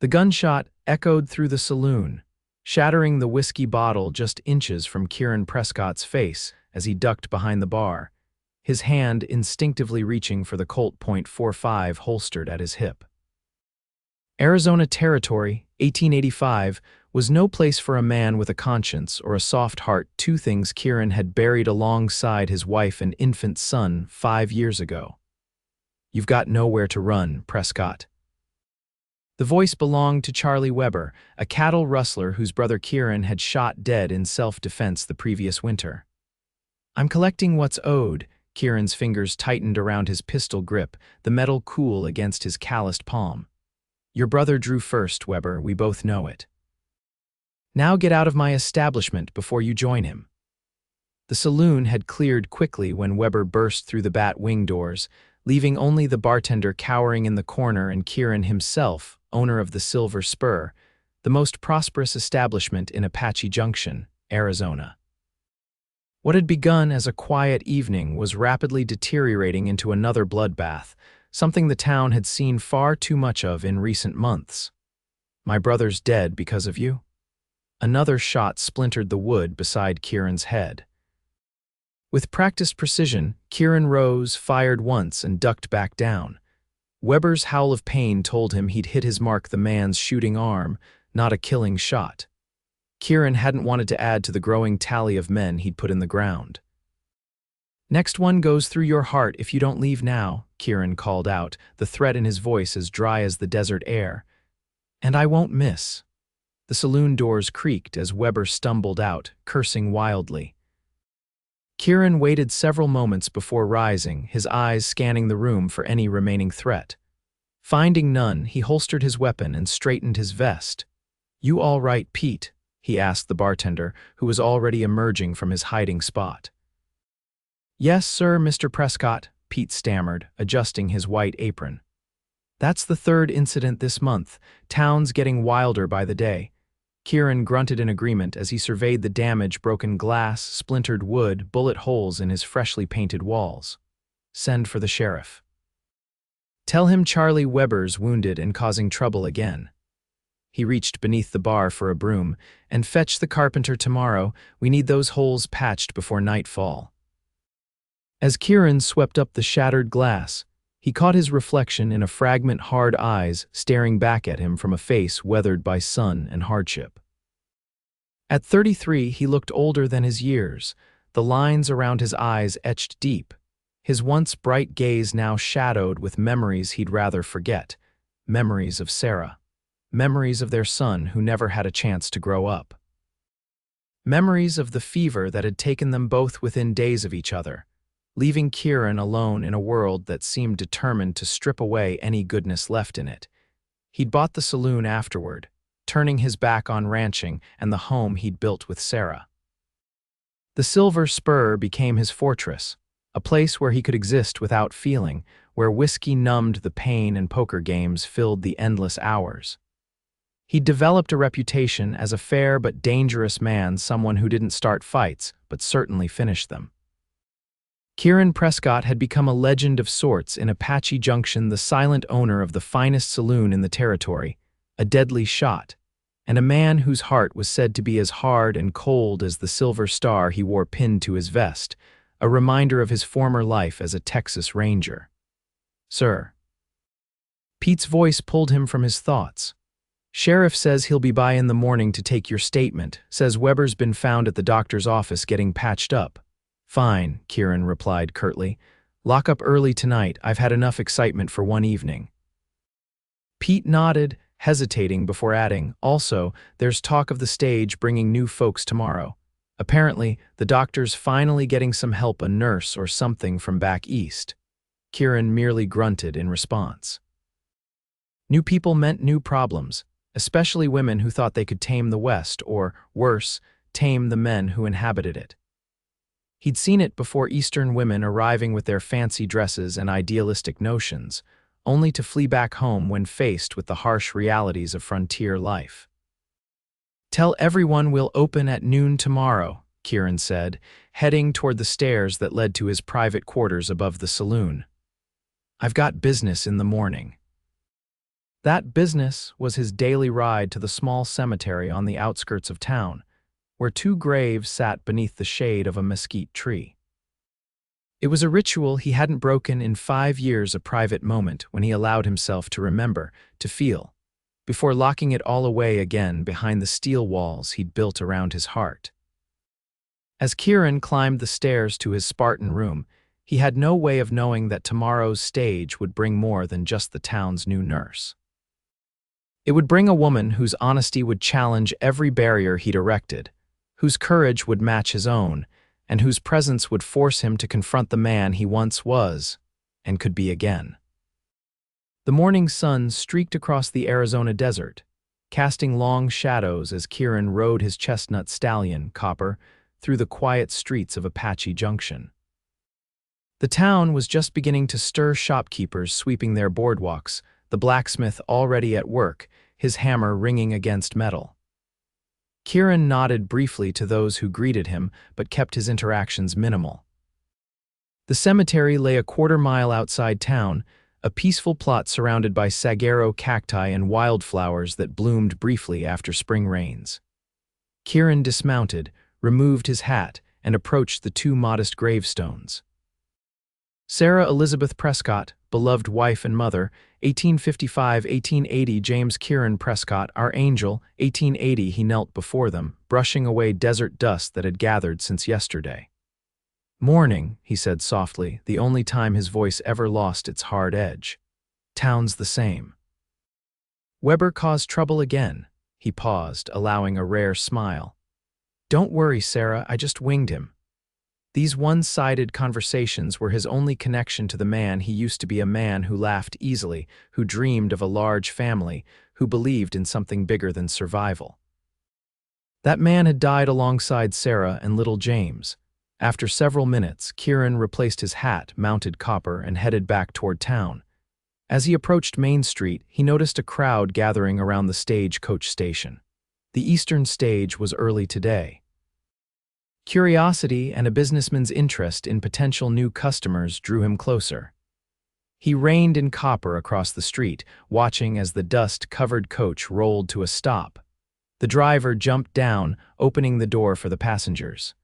The gunshot echoed through the saloon, shattering the whiskey bottle just inches from Kieran Prescott's face as he ducked behind the bar, his hand instinctively reaching for the Colt .45 holstered at his hip. Arizona Territory, 1885, was no place for a man with a conscience or a soft heart, two things Kieran had buried alongside his wife and infant son 5 years ago. "You've got nowhere to run, Prescott." The voice belonged to Charlie Weber, a cattle rustler whose brother Kieran had shot dead in self-defense the previous winter. "I'm collecting what's owed." Kieran's fingers tightened around his pistol grip, the metal cool against his calloused palm. "Your brother drew first, Weber, we both know it. Now get out of my establishment before you join him." The saloon had cleared quickly when Weber burst through the bat wing doors, leaving only the bartender cowering in the corner and Kieran himself, owner of the Silver Spur, the most prosperous establishment in Apache Junction, Arizona. What had begun as a quiet evening was rapidly deteriorating into another bloodbath, something the town had seen far too much of in recent months. "My brother's dead because of you?" Another shot splintered the wood beside Kieran's head. With practiced precision, Kieran rose, fired once, and ducked back down. Weber's howl of pain told him he'd hit his mark, the man's shooting arm, not a killing shot. Kieran hadn't wanted to add to the growing tally of men he'd put in the ground. "Next one goes through your heart if you don't leave now," Kieran called out, the threat in his voice as dry as the desert air. "And I won't miss." The saloon doors creaked as Weber stumbled out, cursing wildly. Kieran waited several moments before rising, his eyes scanning the room for any remaining threat. Finding none, he holstered his weapon and straightened his vest. "You all right, Pete?" he asked the bartender, who was already emerging from his hiding spot. "Yes, sir, Mr. Prescott," Pete stammered, adjusting his white apron. "That's the third incident this month. Town's getting wilder by the day." Kieran grunted in agreement as he surveyed the damage, broken glass, splintered wood, bullet holes in his freshly painted walls. "Send for the sheriff. Tell him Charlie Weber's wounded and causing trouble again." He reached beneath the bar for a broom. "And fetch the carpenter tomorrow. We need those holes patched before nightfall." As Kieran swept up the shattered glass, he caught his reflection in a fragment hard eyes staring back at him from a face weathered by sun and hardship. At 33, he looked older than his years, the lines around his eyes etched deep, his once bright gaze now shadowed with memories he'd rather forget, memories of Sarah, memories of their son who never had a chance to grow up. Memories of the fever that had taken them both within days of each other, leaving Kieran alone in a world that seemed determined to strip away any goodness left in it. He'd bought the saloon afterward, turning his back on ranching and the home he'd built with Sarah. The Silver Spur became his fortress, a place where he could exist without feeling, where whiskey numbed the pain and poker games filled the endless hours. He'd developed a reputation as a fair but dangerous man, someone who didn't start fights, but certainly finished them. Kieran Prescott had become a legend of sorts in Apache Junction, the silent owner of the finest saloon in the territory, a deadly shot, and a man whose heart was said to be as hard and cold as the silver star he wore pinned to his vest, a reminder of his former life as a Texas Ranger. "Sir." Pete's voice pulled him from his thoughts. "Sheriff says he'll be by in the morning to take your statement, says Weber's been found at the doctor's office getting patched up." "Fine," Kieran replied curtly. "Lock up early tonight. I've had enough excitement for one evening." Pete nodded, hesitating before adding, "Also, there's talk of the stage bringing new folks tomorrow. Apparently, the doctor's finally getting some help, a nurse or something from back east." Kieran merely grunted in response. New people meant new problems, especially women who thought they could tame the West, or, worse, tame the men who inhabited it. He'd seen it before, Eastern women arriving with their fancy dresses and idealistic notions, only to flee back home when faced with the harsh realities of frontier life. "Tell everyone we'll open at noon tomorrow," Kieran said, heading toward the stairs that led to his private quarters above the saloon. "I've got business in the morning." That business was his daily ride to the small cemetery on the outskirts of town, where two graves sat beneath the shade of a mesquite tree. It was a ritual he hadn't broken in 5 years, a private moment when he allowed himself to remember, to feel, before locking it all away again behind the steel walls he'd built around his heart. As Kieran climbed the stairs to his Spartan room, he had no way of knowing that tomorrow's stage would bring more than just the town's new nurse. It would bring a woman whose honesty would challenge every barrier he'd erected, whose courage would match his own, and whose presence would force him to confront the man he once was and could be again. The morning sun streaked across the Arizona desert, casting long shadows as Kieran rode his chestnut stallion, Copper, through the quiet streets of Apache Junction. The town was just beginning to stir, shopkeepers sweeping their boardwalks, the blacksmith already at work, his hammer ringing against metal. Kieran nodded briefly to those who greeted him, but kept his interactions minimal. The cemetery lay a quarter-mile outside town, a peaceful plot surrounded by saguaro cacti and wildflowers that bloomed briefly after spring rains. Kieran dismounted, removed his hat, and approached the two modest gravestones. Zara Elizabeth Prescott, beloved wife and mother, 1855–1880. James Kieran Prescott, our angel, 1880. He knelt before them, brushing away desert dust that had gathered since yesterday. "Mourning," he said softly, the only time his voice ever lost its hard edge. "Town's the same." "Weber caused trouble again." He paused, allowing a rare smile. "Don't worry, Sarah, I just winged him." These one-sided conversations were his only connection to the man he used to be, a man who laughed easily, who dreamed of a large family, who believed in something bigger than survival. That man had died alongside Sarah and little James. After several minutes, Kieran replaced his hat, mounted Copper, and headed back toward town. As he approached Main Street, he noticed a crowd gathering around the stagecoach station. The Eastern stage was early today. Curiosity and a businessman's interest in potential new customers drew him closer. He reined in Copper across the street, watching as the dust-covered coach rolled to a stop. The driver jumped down, opening the door for the passengers.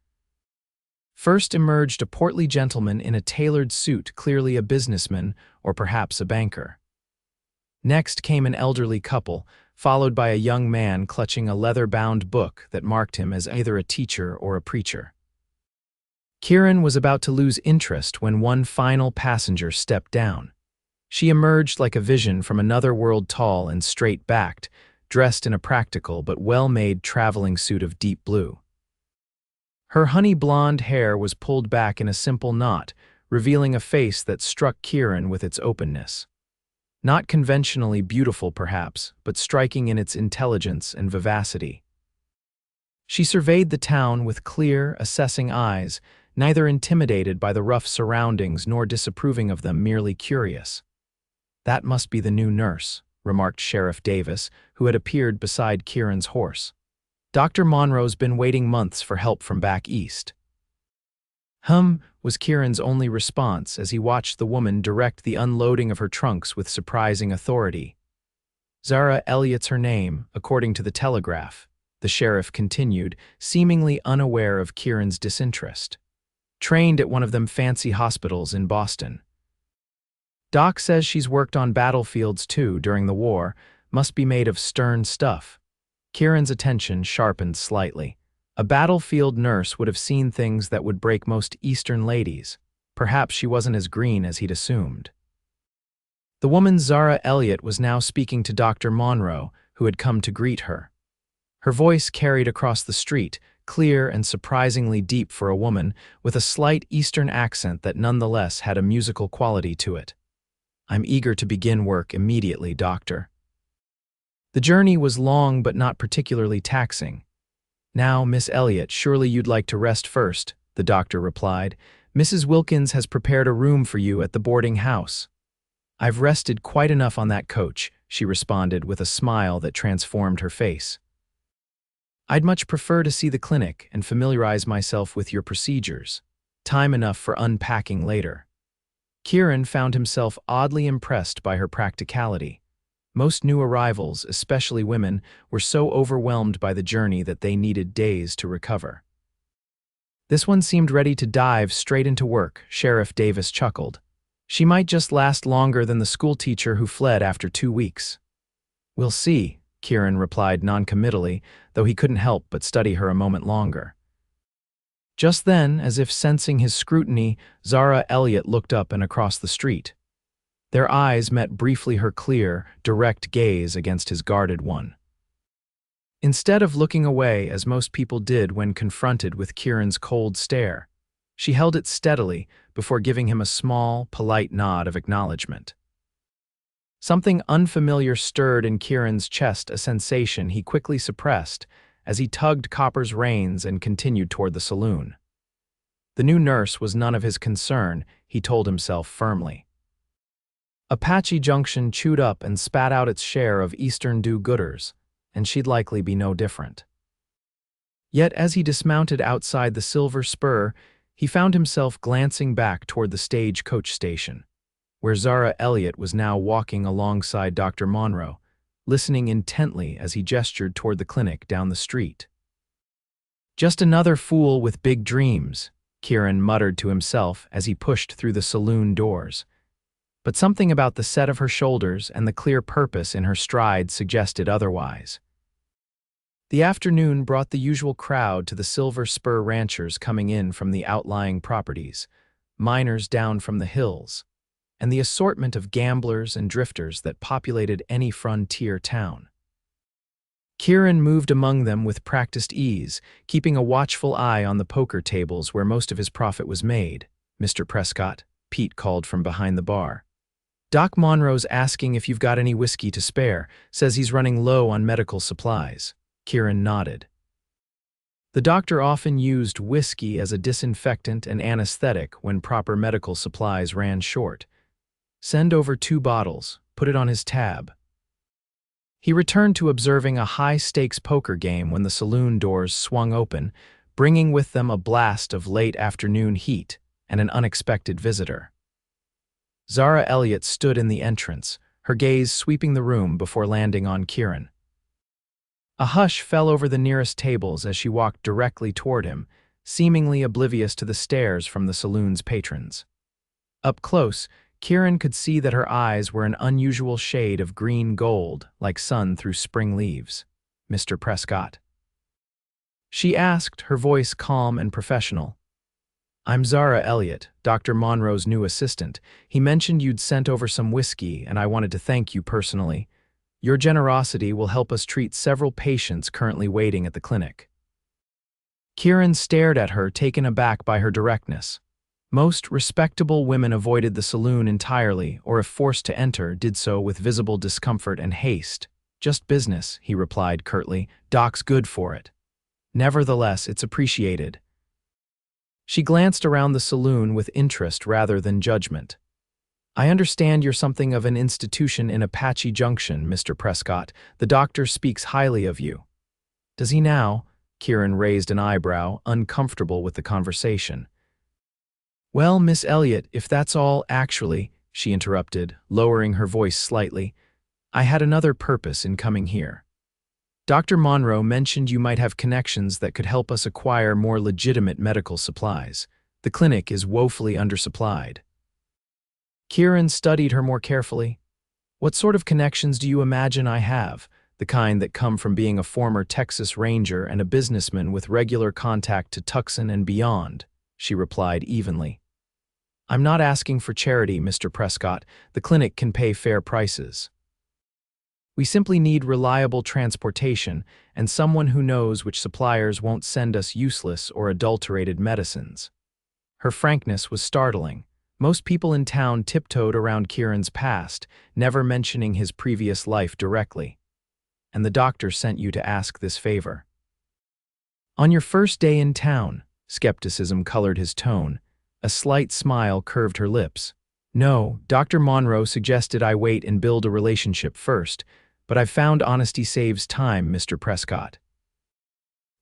First emerged a portly gentleman in a tailored suit, clearly a businessman or perhaps a banker. Next came an elderly couple, followed by a young man clutching a leather-bound book that marked him as either a teacher or a preacher. Kieran was about to lose interest when one final passenger stepped down. She emerged like a vision from another world, tall and straight-backed, dressed in a practical but well-made traveling suit of deep blue. Her honey-blonde hair was pulled back in a simple knot, revealing a face that struck Kieran with its openness. Not conventionally beautiful, perhaps, but striking in its intelligence and vivacity. She surveyed the town with clear, assessing eyes, neither intimidated by the rough surroundings nor disapproving of them, merely curious. "That must be the new nurse," remarked Sheriff Davis, who had appeared beside Kieran's horse. "Dr. Monroe's been waiting months for help from back east." Was Kieran's only response as he watched the woman direct the unloading of her trunks with surprising authority. "Zara Elliott's her name, according to the Telegraph," the sheriff continued, seemingly unaware of Kieran's disinterest. "Trained at one of them fancy hospitals in Boston. Doc says she's worked on battlefields too during the war, must be made of stern stuff." Kieran's attention sharpened slightly. A battlefield nurse would have seen things that would break most Eastern ladies. Perhaps she wasn't as green as he'd assumed. The woman Zara Elliott was now speaking to Dr. Monroe, who had come to greet her. Her voice carried across the street, clear and surprisingly deep for a woman, with a slight Eastern accent that nonetheless had a musical quality to it. "I'm eager to begin work immediately, doctor." The journey was long but not particularly taxing. "Now, Miss Elliott, surely you'd like to rest first," the doctor replied. "Mrs. Wilkins has prepared a room for you at the boarding house." "I've rested quite enough on that coach," she responded with a smile that transformed her face. "I'd much prefer to see the clinic and familiarize myself with your procedures. Time enough for unpacking later." Kieran found himself oddly impressed by her practicality. Most new arrivals, especially women, were so overwhelmed by the journey that they needed days to recover. This one seemed ready to dive straight into work, Sheriff Davis chuckled. She might just last longer than the schoolteacher who fled after 2 weeks. We'll see, Kieran replied noncommittally, though he couldn't help but study her a moment longer. Just then, as if sensing his scrutiny, Zara Elliott looked up and across the street. Their eyes met briefly, her clear, direct gaze against his guarded one. Instead of looking away, as most people did when confronted with Kieran's cold stare, she held it steadily before giving him a small, polite nod of acknowledgement. Something unfamiliar stirred in Kieran's chest, a sensation he quickly suppressed as he tugged Copper's reins and continued toward the saloon. The new nurse was none of his concern, he told himself firmly. Apache Junction chewed up and spat out its share of Eastern do-gooders, and she'd likely be no different. Yet as he dismounted outside the Silver Spur, he found himself glancing back toward the stage-coach station, where Zara Elliott was now walking alongside Dr. Monroe, listening intently as he gestured toward the clinic down the street. "Just another fool with big dreams," Kieran muttered to himself as he pushed through the saloon doors. But something about the set of her shoulders and the clear purpose in her stride suggested otherwise. The afternoon brought the usual crowd to the Silver Spur ranchers coming in from the outlying properties, miners down from the hills, and the assortment of gamblers and drifters that populated any frontier town. Kieran moved among them with practiced ease, keeping a watchful eye on the poker tables where most of his profit was made. "Mr. Prescott," Pete called from behind the bar. "Doc Monroe's asking if you've got any whiskey to spare, says he's running low on medical supplies." Kieran nodded. The doctor often used whiskey as a disinfectant and anesthetic when proper medical supplies ran short. "Send over 2 bottles, put it on his tab." He returned to observing a high-stakes poker game when the saloon doors swung open, bringing with them a blast of late afternoon heat and an unexpected visitor. Zara Elliott stood in the entrance, her gaze sweeping the room before landing on Kieran. A hush fell over the nearest tables as she walked directly toward him, seemingly oblivious to the stares from the saloon's patrons. Up close, Kieran could see that her eyes were an unusual shade of green gold, like sun through spring leaves. "Mr. Prescott?" she asked, her voice calm and professional. "I'm Zara Elliott, Dr. Monroe's new assistant. He mentioned you'd sent over some whiskey, and I wanted to thank you personally. Your generosity will help us treat several patients currently waiting at the clinic." Kieran stared at her, taken aback by her directness. Most respectable women avoided the saloon entirely, or if forced to enter, did so with visible discomfort and haste. "Just business," he replied curtly. "Doc's good for it." "Nevertheless, it's appreciated." She glanced around the saloon with interest rather than judgment. "I understand you're something of an institution in Apache Junction, Mr. Prescott. The doctor speaks highly of you." "Does he now?" Kieran raised an eyebrow, uncomfortable with the conversation. "Well, Miss Elliott, if that's all, actually," she interrupted, lowering her voice slightly, "I had another purpose in coming here. Dr. Monroe mentioned you might have connections that could help us acquire more legitimate medical supplies. The clinic is woefully undersupplied." Kieran studied her more carefully. "What sort of connections do you imagine I have? The kind that come from being a former Texas Ranger and a businessman with regular contact to Tucson and beyond," she replied evenly. "I'm not asking for charity, Mr. Prescott. The clinic can pay fair prices. We simply need reliable transportation and someone who knows which suppliers won't send us useless or adulterated medicines." Her frankness was startling. Most people in town tiptoed around Kieran's past, never mentioning his previous life directly. "And the doctor sent you to ask this favor?" "On your first day in town," skepticism colored his tone. A slight smile curved her lips. "No, Dr. Monroe suggested I wait and build a relationship first, but I've found honesty saves time, Mr. Prescott.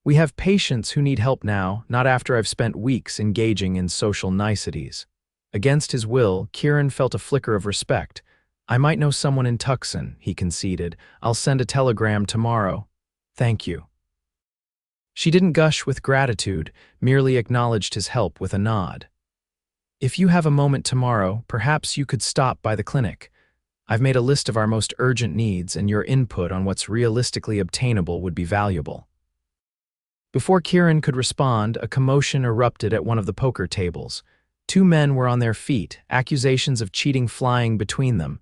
We have patients who need help now, not after I've spent weeks engaging in social niceties." Against his will, Kieran felt a flicker of respect, I might know someone in Tucson, he conceded. I'll send a telegram tomorrow. Thank you. She didn't gush with gratitude, merely acknowledged his help with a nod. If you have a moment tomorrow, perhaps you could stop by the clinic. I've made a list of our most urgent needs, and your input on what's realistically obtainable would be valuable. Before Kieran could respond, a commotion erupted at one of the poker tables. Two men were on their feet, accusations of cheating flying between them.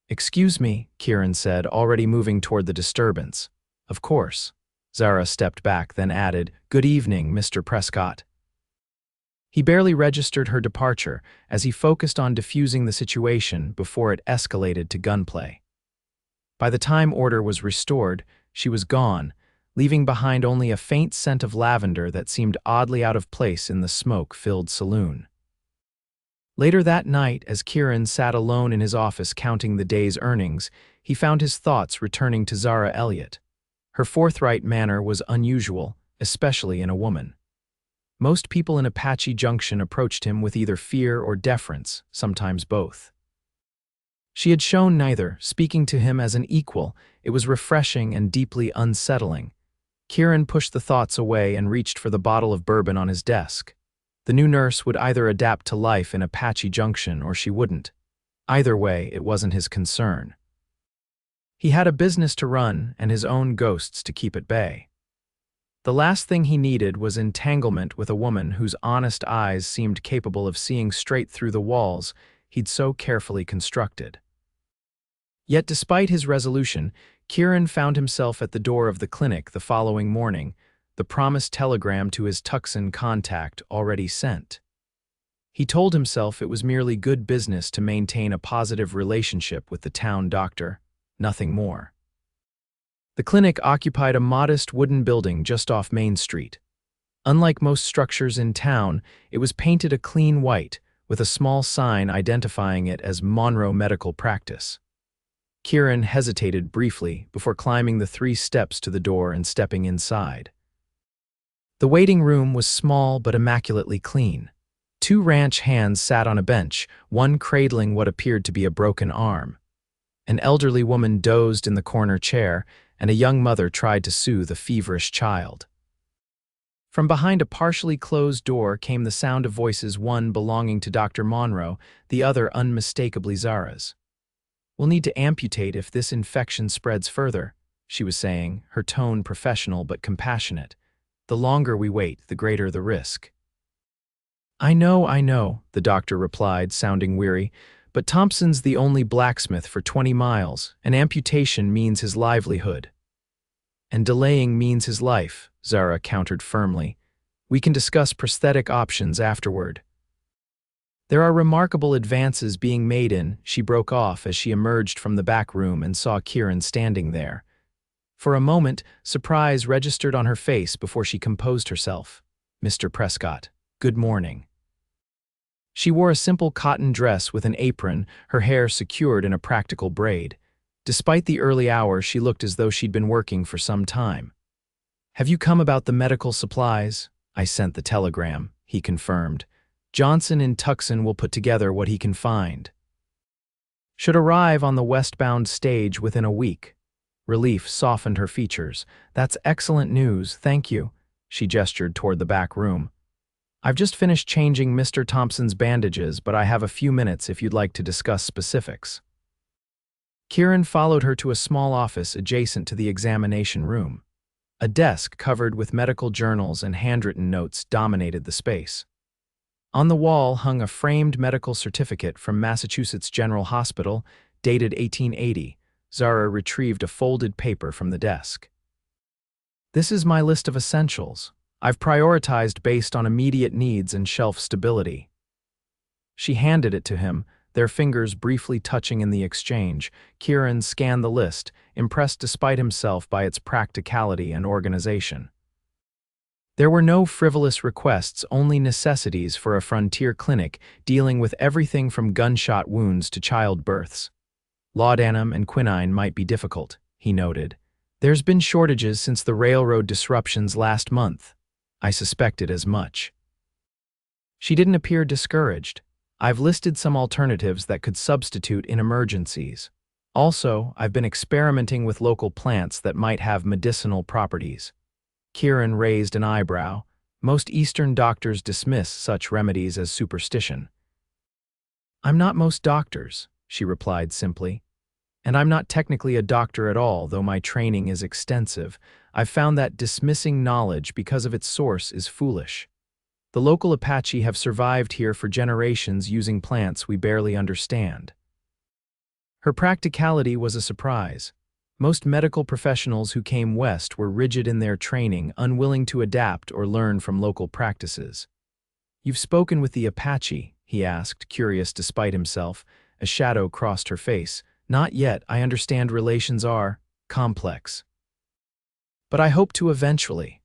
Excuse me, Kieran said, already moving toward the disturbance. Of course. Zara stepped back, then added, Good evening, Mr. Prescott. He barely registered her departure as he focused on diffusing the situation before it escalated to gunplay. By the time order was restored, she was gone, leaving behind only a faint scent of lavender that seemed oddly out of place in the smoke-filled saloon. Later that night, as Kieran sat alone in his office counting the day's earnings, he found his thoughts returning to Zara Elliott. Her forthright manner was unusual, especially in a woman. Most people in Apache Junction approached him with either fear or deference, sometimes both. She had shown neither, speaking to him as an equal. It was refreshing and deeply unsettling. Kieran pushed the thoughts away and reached for the bottle of bourbon on his desk. The new nurse would either adapt to life in Apache Junction or she wouldn't. Either way, it wasn't his concern. He had a business to run and his own ghosts to keep at bay. The last thing he needed was entanglement with a woman whose honest eyes seemed capable of seeing straight through the walls he'd so carefully constructed. Yet despite his resolution, Kieran found himself at the door of the clinic the following morning, the promised telegram to his Tucson contact already sent. He told himself it was merely good business to maintain a positive relationship with the town doctor, nothing more. The clinic occupied a modest wooden building just off Main Street. Unlike most structures in town, it was painted a clean white, with a small sign identifying it as Monroe Medical Practice. Kieran hesitated briefly before climbing the 3 steps to the door and stepping inside. The waiting room was small but immaculately clean. 2 ranch hands sat on a bench, one cradling what appeared to be a broken arm. An elderly woman dozed in the corner chair, and a young mother tried to soothe a feverish child. From behind a partially closed door came the sound of voices, one belonging to Dr. Monroe, the other unmistakably Zara's. We'll need to amputate if this infection spreads further, she was saying, her tone professional but compassionate. The longer we wait, the greater the risk. I know, the doctor replied, sounding weary, but Thompson's the only blacksmith for 20 miles, and amputation means his livelihood. And delaying means his life, Zara countered firmly. We can discuss prosthetic options afterward. There are remarkable advances being made in, she broke off as she emerged from the back room and saw Kieran standing there. For a moment, surprise registered on her face before she composed herself. Mr. Prescott, good morning. She wore a simple cotton dress with an apron, her hair secured in a practical braid. Despite the early hour, she looked as though she'd been working for some time. Have you come about the medical supplies? I sent the telegram, he confirmed. Johnson in Tucson will put together what he can find. Should arrive on the westbound stage within a week. Relief softened her features. That's excellent news, thank you. She gestured toward the back room. I've just finished changing Mr. Thompson's bandages, but I have a few minutes if you'd like to discuss specifics. Kieran followed her to a small office adjacent to the examination room. A desk covered with medical journals and handwritten notes dominated the space. On the wall hung a framed medical certificate from Massachusetts General Hospital, dated 1880. Zara retrieved a folded paper from the desk. This is my list of essentials. I've prioritized based on immediate needs and shelf stability. She handed it to him, their fingers briefly touching in the exchange. Kieran scanned the list, impressed despite himself by its practicality and organization. There were no frivolous requests, only necessities for a frontier clinic dealing with everything from gunshot wounds to childbirths. Laudanum and quinine might be difficult, he noted. There's been shortages since the railroad disruptions last month. I suspected as much. She didn't appear discouraged. I've listed some alternatives that could substitute in emergencies. Also, I've been experimenting with local plants that might have medicinal properties. Kieran raised an eyebrow. Most Eastern doctors dismiss such remedies as superstition. I'm not most doctors, she replied simply. And I'm not technically a doctor at all, though my training is extensive. I've found that dismissing knowledge because of its source is foolish. The local Apache have survived here for generations using plants we barely understand. Her practicality was a surprise. Most medical professionals who came west were rigid in their training, unwilling to adapt or learn from local practices. You've spoken with the Apache, he asked, curious despite himself. A shadow crossed her face. Not yet, I understand relations are complex. But I hope to eventually.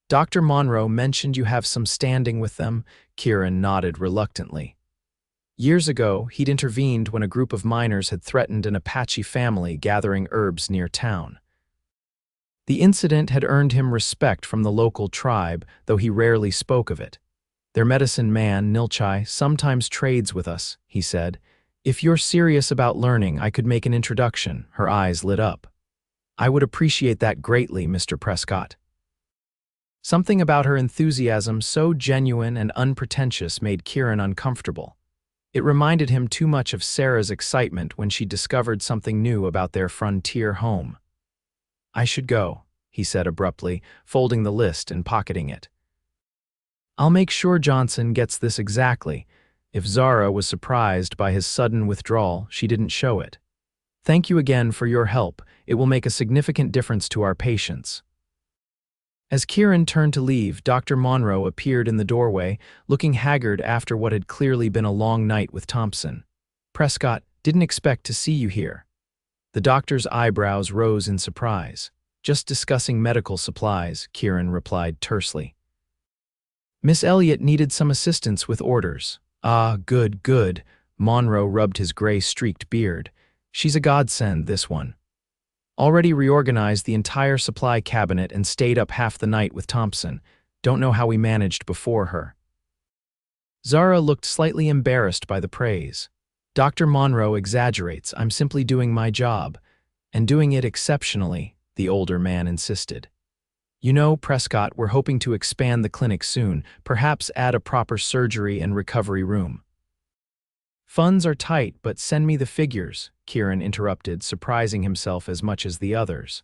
Dr. Monroe mentioned you have some standing with them. Kieran nodded reluctantly. Years ago, he'd intervened when a group of miners had threatened an Apache family gathering herbs near town. The incident had earned him respect from the local tribe, though he rarely spoke of it. Their medicine man, Nilchai, sometimes trades with us, he said. If you're serious about learning, I could make an introduction. Her eyes lit up. I would appreciate that greatly, Mr. Prescott. Something about her enthusiasm so genuine and unpretentious made Kieran uncomfortable. It reminded him too much of Sarah's excitement when she discovered something new about their frontier home. I should go, he said abruptly, folding the list and pocketing it. I'll make sure Johnson gets this exactly. If Zara was surprised by his sudden withdrawal, she didn't show it. Thank you again for your help. It will make a significant difference to our patients. As Kieran turned to leave, Dr. Monroe appeared in the doorway, looking haggard after what had clearly been a long night with Thompson. Prescott, didn't expect to see you here. The doctor's eyebrows rose in surprise. Just discussing medical supplies, Kieran replied tersely. Miss Elliott needed some assistance with orders. Ah, good, good. Monroe rubbed his gray-streaked beard. She's a godsend, this one. Already reorganized the entire supply cabinet and stayed up half the night with Thompson. Don't know how we managed before her. Zara looked slightly embarrassed by the praise. Dr. Monroe exaggerates. I'm simply doing my job. And doing it exceptionally, the older man insisted. You know, Prescott, we're hoping to expand the clinic soon, perhaps add a proper surgery and recovery room. Funds are tight, but send me the figures, Kieran interrupted, surprising himself as much as the others.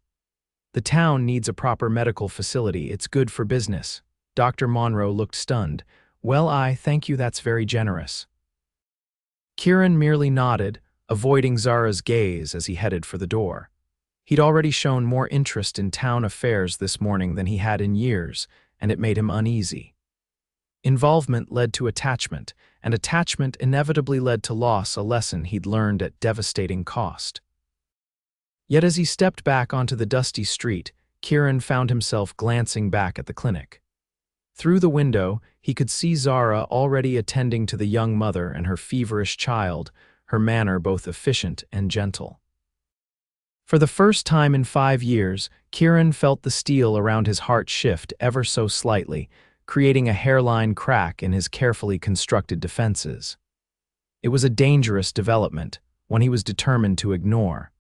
The town needs a proper medical facility. It's good for business. Dr. Monroe looked stunned. Well, thank you, that's very generous. Kieran merely nodded, avoiding Zara's gaze as he headed for the door. He'd already shown more interest in town affairs this morning than he had in years, and it made him uneasy. Involvement led to attachment, and attachment inevitably led to loss, a lesson he'd learned at devastating cost. Yet as he stepped back onto the dusty street, Kieran found himself glancing back at the clinic. Through the window, he could see Zara already attending to the young mother and her feverish child, her manner both efficient and gentle. For the first time in 5 years, Kieran felt the steel around his heart shift ever so slightly, creating a hairline crack in his carefully constructed defenses. It was a dangerous development, one he was determined to ignore.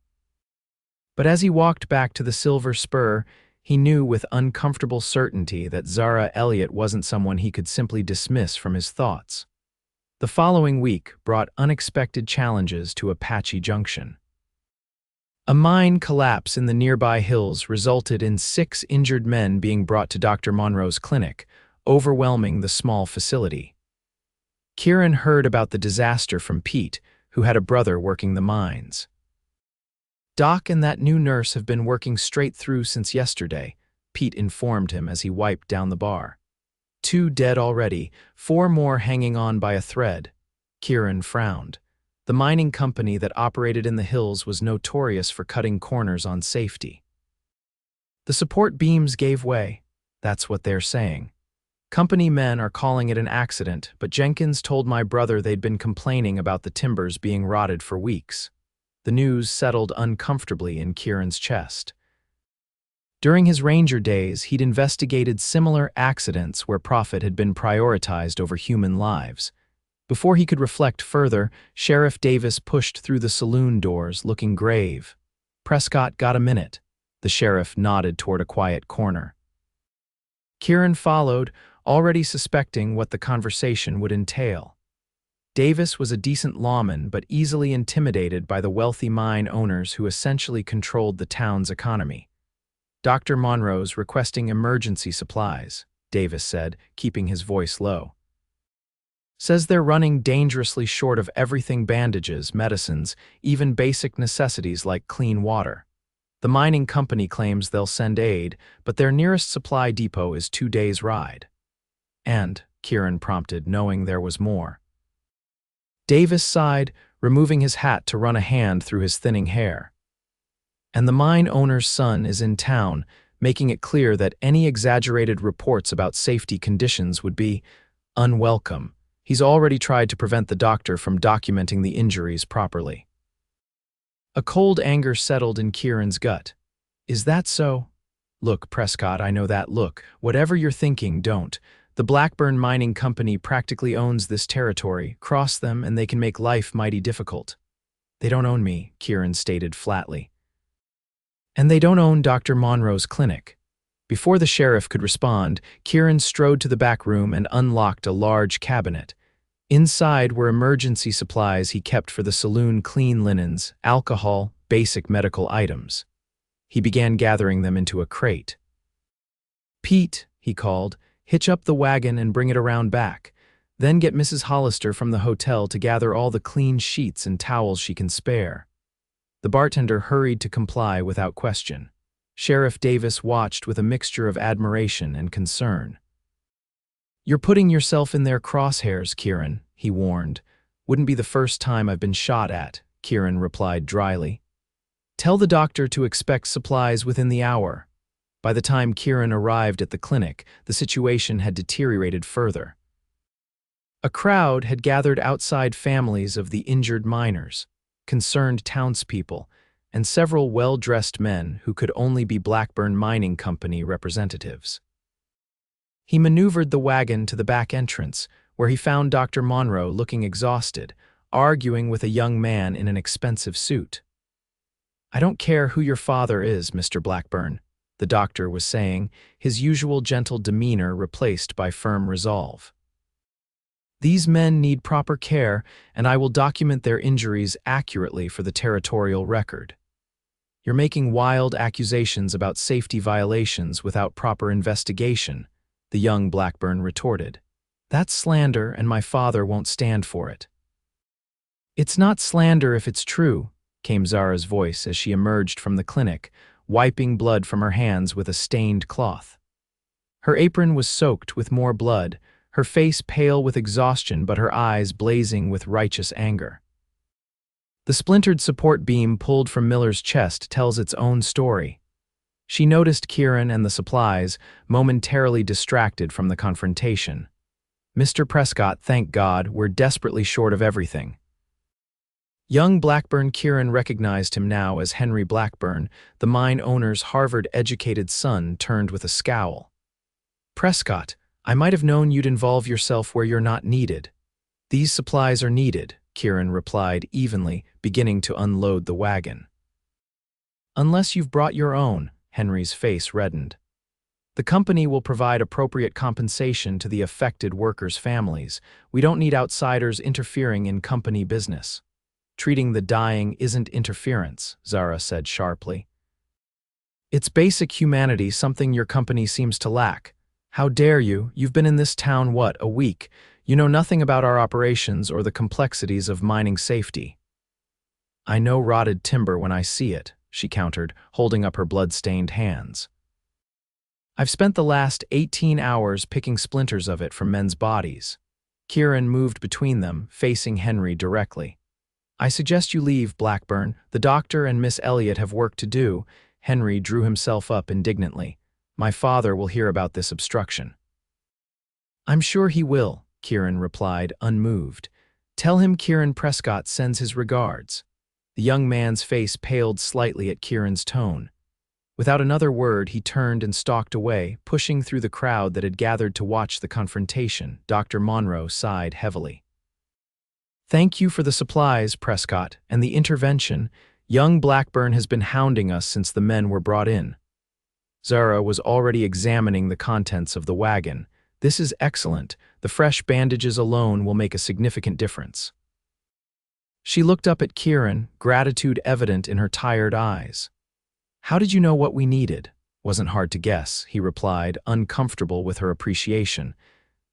But as he walked back to the Silver Spur, he knew with uncomfortable certainty that Zara Elliott wasn't someone he could simply dismiss from his thoughts. The following week brought unexpected challenges to Apache Junction. A mine collapse in the nearby hills resulted in 6 injured men being brought to Dr. Monroe's clinic, overwhelming the small facility. Kieran heard about the disaster from Pete, who had a brother working the mines. Doc and that new nurse have been working straight through since yesterday, Pete informed him as he wiped down the bar. 2 dead already, 4 more hanging on by a thread. Kieran frowned. The mining company that operated in the hills was notorious for cutting corners on safety. The support beams gave way. That's what they're saying. Company men are calling it an accident, but Jenkins told my brother they'd been complaining about the timbers being rotted for weeks. The news settled uncomfortably in Kieran's chest. During his ranger days, he'd investigated similar accidents where profit had been prioritized over human lives. Before he could reflect further, Sheriff Davis pushed through the saloon doors, looking grave. "Prescott, got a minute?" The sheriff nodded toward a quiet corner. Kieran followed, already suspecting what the conversation would entail. Davis was a decent lawman but easily intimidated by the wealthy mine owners who essentially controlled the town's economy. "Dr. Monroe's requesting emergency supplies," Davis said, keeping his voice low. "Says they're running dangerously short of everything: bandages, medicines, even basic necessities like clean water. The mining company claims they'll send aid, but their nearest supply depot is 2 days' ride." "And," Kieran prompted, knowing there was more. Davis sighed, removing his hat to run a hand through his thinning hair. "And the mine owner's son is in town, making it clear that any exaggerated reports about safety conditions would be unwelcome. He's already tried to prevent the doctor from documenting the injuries properly." A cold anger settled in Kieran's gut. "Is that so? Look, Prescott, I know that look. Whatever you're thinking, don't. The Blackburn Mining Company practically owns this territory. Cross them and they can make life mighty difficult." "They don't own me," Kieran stated flatly. "And they don't own Dr. Monroe's clinic." Before the sheriff could respond, Kieran strode to the back room and unlocked a large cabinet. Inside were emergency supplies he kept for the saloon: clean linens, alcohol, basic medical items. He began gathering them into a crate. "Pete," he called, "hitch up the wagon and bring it around back. Then get Mrs. Hollister from the hotel to gather all the clean sheets and towels she can spare." The bartender hurried to comply without question. Sheriff Davis watched with a mixture of admiration and concern. "You're putting yourself in their crosshairs, Kieran," he warned. "Wouldn't be the first time I've been shot at," Kieran replied dryly. "Tell the doctor to expect supplies within the hour." By the time Kieran arrived at the clinic, the situation had deteriorated further. A crowd had gathered outside: families of the injured miners, concerned townspeople, and several well-dressed men who could only be Blackburn Mining Company representatives. He maneuvered the wagon to the back entrance, where he found Dr. Monroe looking exhausted, arguing with a young man in an expensive suit. "I don't care who your father is, Mr. Blackburn," the doctor was saying, his usual gentle demeanor replaced by firm resolve. "These men need proper care, and I will document their injuries accurately for the territorial record." "You're making wild accusations about safety violations without proper investigation," the young Blackburn retorted. "That's slander, and my father won't stand for it." "It's not slander if it's true," came Zara's voice as she emerged from the clinic, wiping blood from her hands with a stained cloth. Her apron was soaked with more blood, her face pale with exhaustion but her eyes blazing with righteous anger. The splintered support beam pulled from Miller's chest tells its own story. She noticed Kieran and the supplies, momentarily distracted from the confrontation. "Mr. Prescott, thank God, we're desperately short of everything." Young Blackburn Kieran recognized him now as Henry Blackburn, the mine owner's Harvard-educated son, turned with a scowl. "Prescott, I might have known you'd involve yourself where you're not needed." "These supplies are needed," Kieran replied evenly, beginning to unload the wagon. "Unless you've brought your own," Henry's face reddened. "The company will provide appropriate compensation to the affected workers' families. We don't need outsiders interfering in company business." "Treating the dying isn't interference," Zara said sharply. "It's basic humanity, something your company seems to lack. How dare you? You've been in this town, what, a week? You know nothing about our operations or the complexities of mining safety." "I know rotted timber when I see it," she countered, holding up her blood-stained hands. "I've spent the last 18 hours picking splinters of it from men's bodies." Kieran moved between them, facing Henry directly. "I suggest you leave, Blackburn. The doctor and Miss Elliott have work to do." Henry drew himself up indignantly. "My father will hear about this obstruction." "I'm sure he will," Kieran replied, unmoved. "Tell him Kieran Prescott sends his regards." The young man's face paled slightly at Kieran's tone. Without another word, he turned and stalked away, pushing through the crowd that had gathered to watch the confrontation. Dr. Monroe sighed heavily. Thank you for the supplies, Prescott, and the intervention. Young Blackburn has been hounding us since the men were brought in. Zara was already examining the contents of the wagon. This is excellent. The fresh bandages alone will make a significant difference. She looked up at Kieran, gratitude evident in her tired eyes. How did you know what we needed? Wasn't hard to guess, he replied, uncomfortable with her appreciation.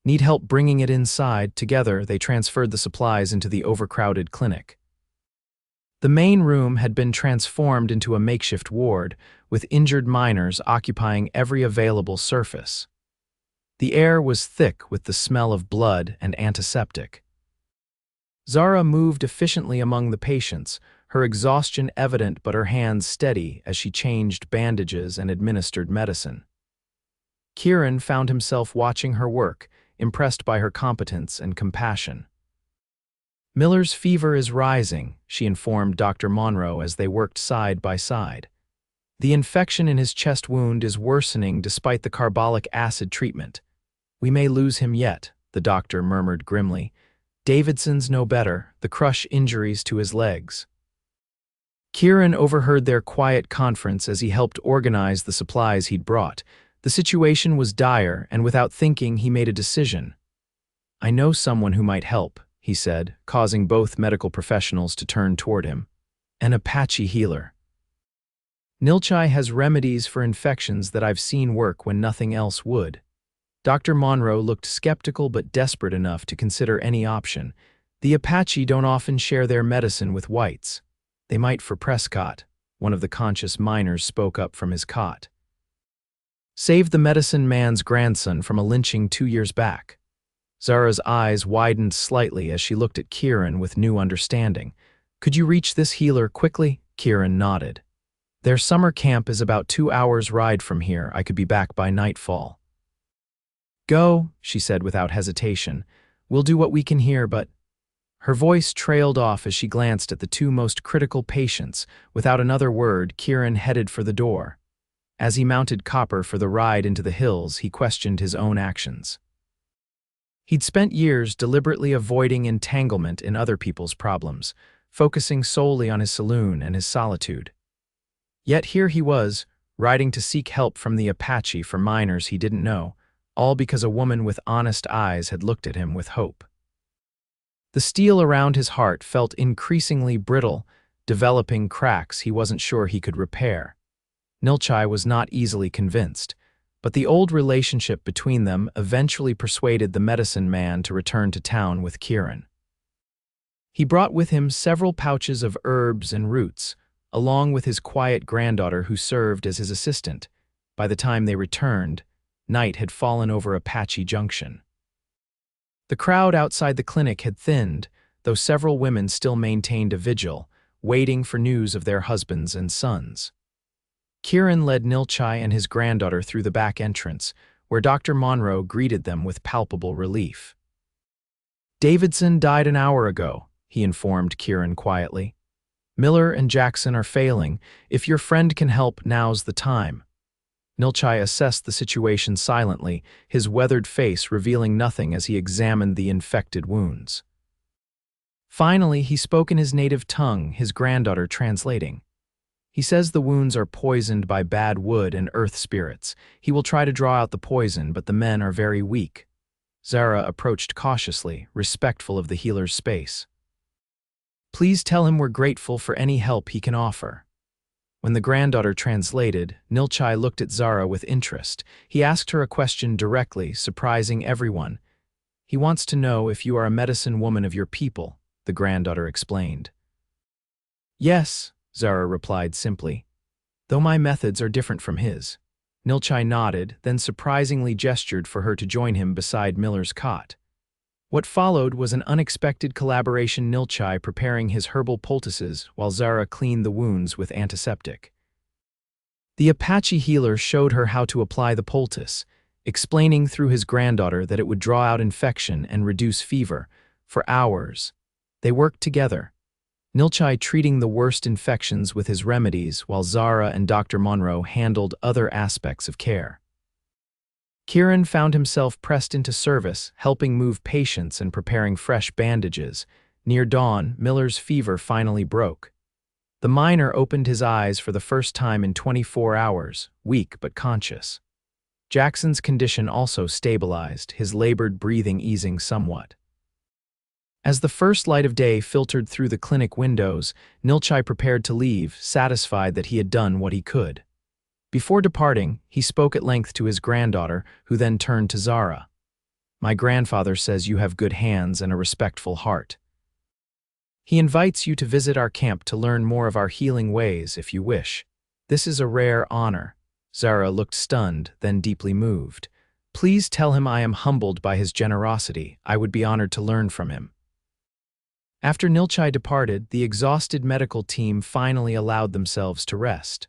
Need help bringing it inside. Together, they transferred the supplies into the overcrowded clinic. The main room had been transformed into a makeshift ward, with injured miners occupying every available surface. The air was thick with the smell of blood and antiseptic. Zara moved efficiently among the patients, her exhaustion evident but her hands steady as she changed bandages and administered medicine. Kieran found himself watching her work, impressed by her competence and compassion. Miller's fever is rising, she informed Dr. Monroe as they worked side by side. The infection in his chest wound is worsening despite the carbolic acid treatment. We may lose him yet, the doctor murmured grimly. Davidson's no better, the crush injuries to his legs. Kieran overheard their quiet conference as he helped organize the supplies he'd brought. The situation was dire, and without thinking, he made a decision. I know someone who might help, he said, causing both medical professionals to turn toward him. An Apache healer. Nilchai has remedies for infections that I've seen work when nothing else would. Dr. Monroe looked skeptical but desperate enough to consider any option. The Apache don't often share their medicine with whites. They might for Prescott, one of the conscious miners spoke up from his cot. Saved the medicine man's grandson from a lynching 2 years back. Zara's eyes widened slightly as she looked at Kieran with new understanding. Could you reach this healer quickly? Kieran nodded. Their summer camp is about 2 hours' ride from here. I could be back by nightfall. Go, she said without hesitation. We'll do what we can here, but... Her voice trailed off as she glanced at the two most critical patients. Without another word, Kieran headed for the door. As he mounted Copper for the ride into the hills, he questioned his own actions. He'd spent years deliberately avoiding entanglement in other people's problems, focusing solely on his saloon and his solitude. Yet here he was, riding to seek help from the Apache for miners he didn't know, all because a woman with honest eyes had looked at him with hope. The steel around his heart felt increasingly brittle, developing cracks he wasn't sure he could repair. Nilchai was not easily convinced, but the old relationship between them eventually persuaded the medicine man to return to town with Kieran. He brought with him several pouches of herbs and roots, along with his quiet granddaughter who served as his assistant. By the time they returned, night had fallen over Apache Junction. The crowd outside the clinic had thinned, though several women still maintained a vigil, waiting for news of their husbands and sons. Kieran led Nilchai and his granddaughter through the back entrance, where Dr. Monroe greeted them with palpable relief. Davidson died an hour ago, he informed Kieran quietly. Miller and Jackson are failing. If your friend can help, now's the time. Nilchai assessed the situation silently, his weathered face revealing nothing as he examined the infected wounds. Finally, he spoke in his native tongue, his granddaughter translating. He says the wounds are poisoned by bad wood and earth spirits. He will try to draw out the poison, but the men are very weak. Zara approached cautiously, respectful of the healer's space. Please tell him we're grateful for any help he can offer. When the granddaughter translated, Nilchai looked at Zara with interest. He asked her a question directly, surprising everyone. He wants to know if you are a medicine woman of your people, the granddaughter explained. Yes, Zara replied simply, though my methods are different from his. Nilchai nodded, then surprisingly gestured for her to join him beside Miller's cot. What followed was an unexpected collaboration, Nilchai preparing his herbal poultices while Zara cleaned the wounds with antiseptic. The Apache healer showed her how to apply the poultice, explaining through his granddaughter that it would draw out infection and reduce fever. For hours, they worked together, Nilchai treating the worst infections with his remedies while Zara and Dr. Monroe handled other aspects of care. Kieran found himself pressed into service, helping move patients and preparing fresh bandages, Near dawn, Miller's fever finally broke. The miner opened his eyes for the first time in 24 hours, weak but conscious. Jackson's condition also stabilized, his labored breathing easing somewhat. As the first light of day filtered through the clinic windows, Nilchai prepared to leave, satisfied that he had done what he could. Before departing, he spoke at length to his granddaughter, who then turned to Zara. "My grandfather says you have good hands and a respectful heart. He invites you to visit our camp to learn more of our healing ways if you wish. This is a rare honor." Zara looked stunned, then deeply moved. "Please tell him I am humbled by his generosity. I would be honored to learn from him." After Nilchai departed, the exhausted medical team finally allowed themselves to rest.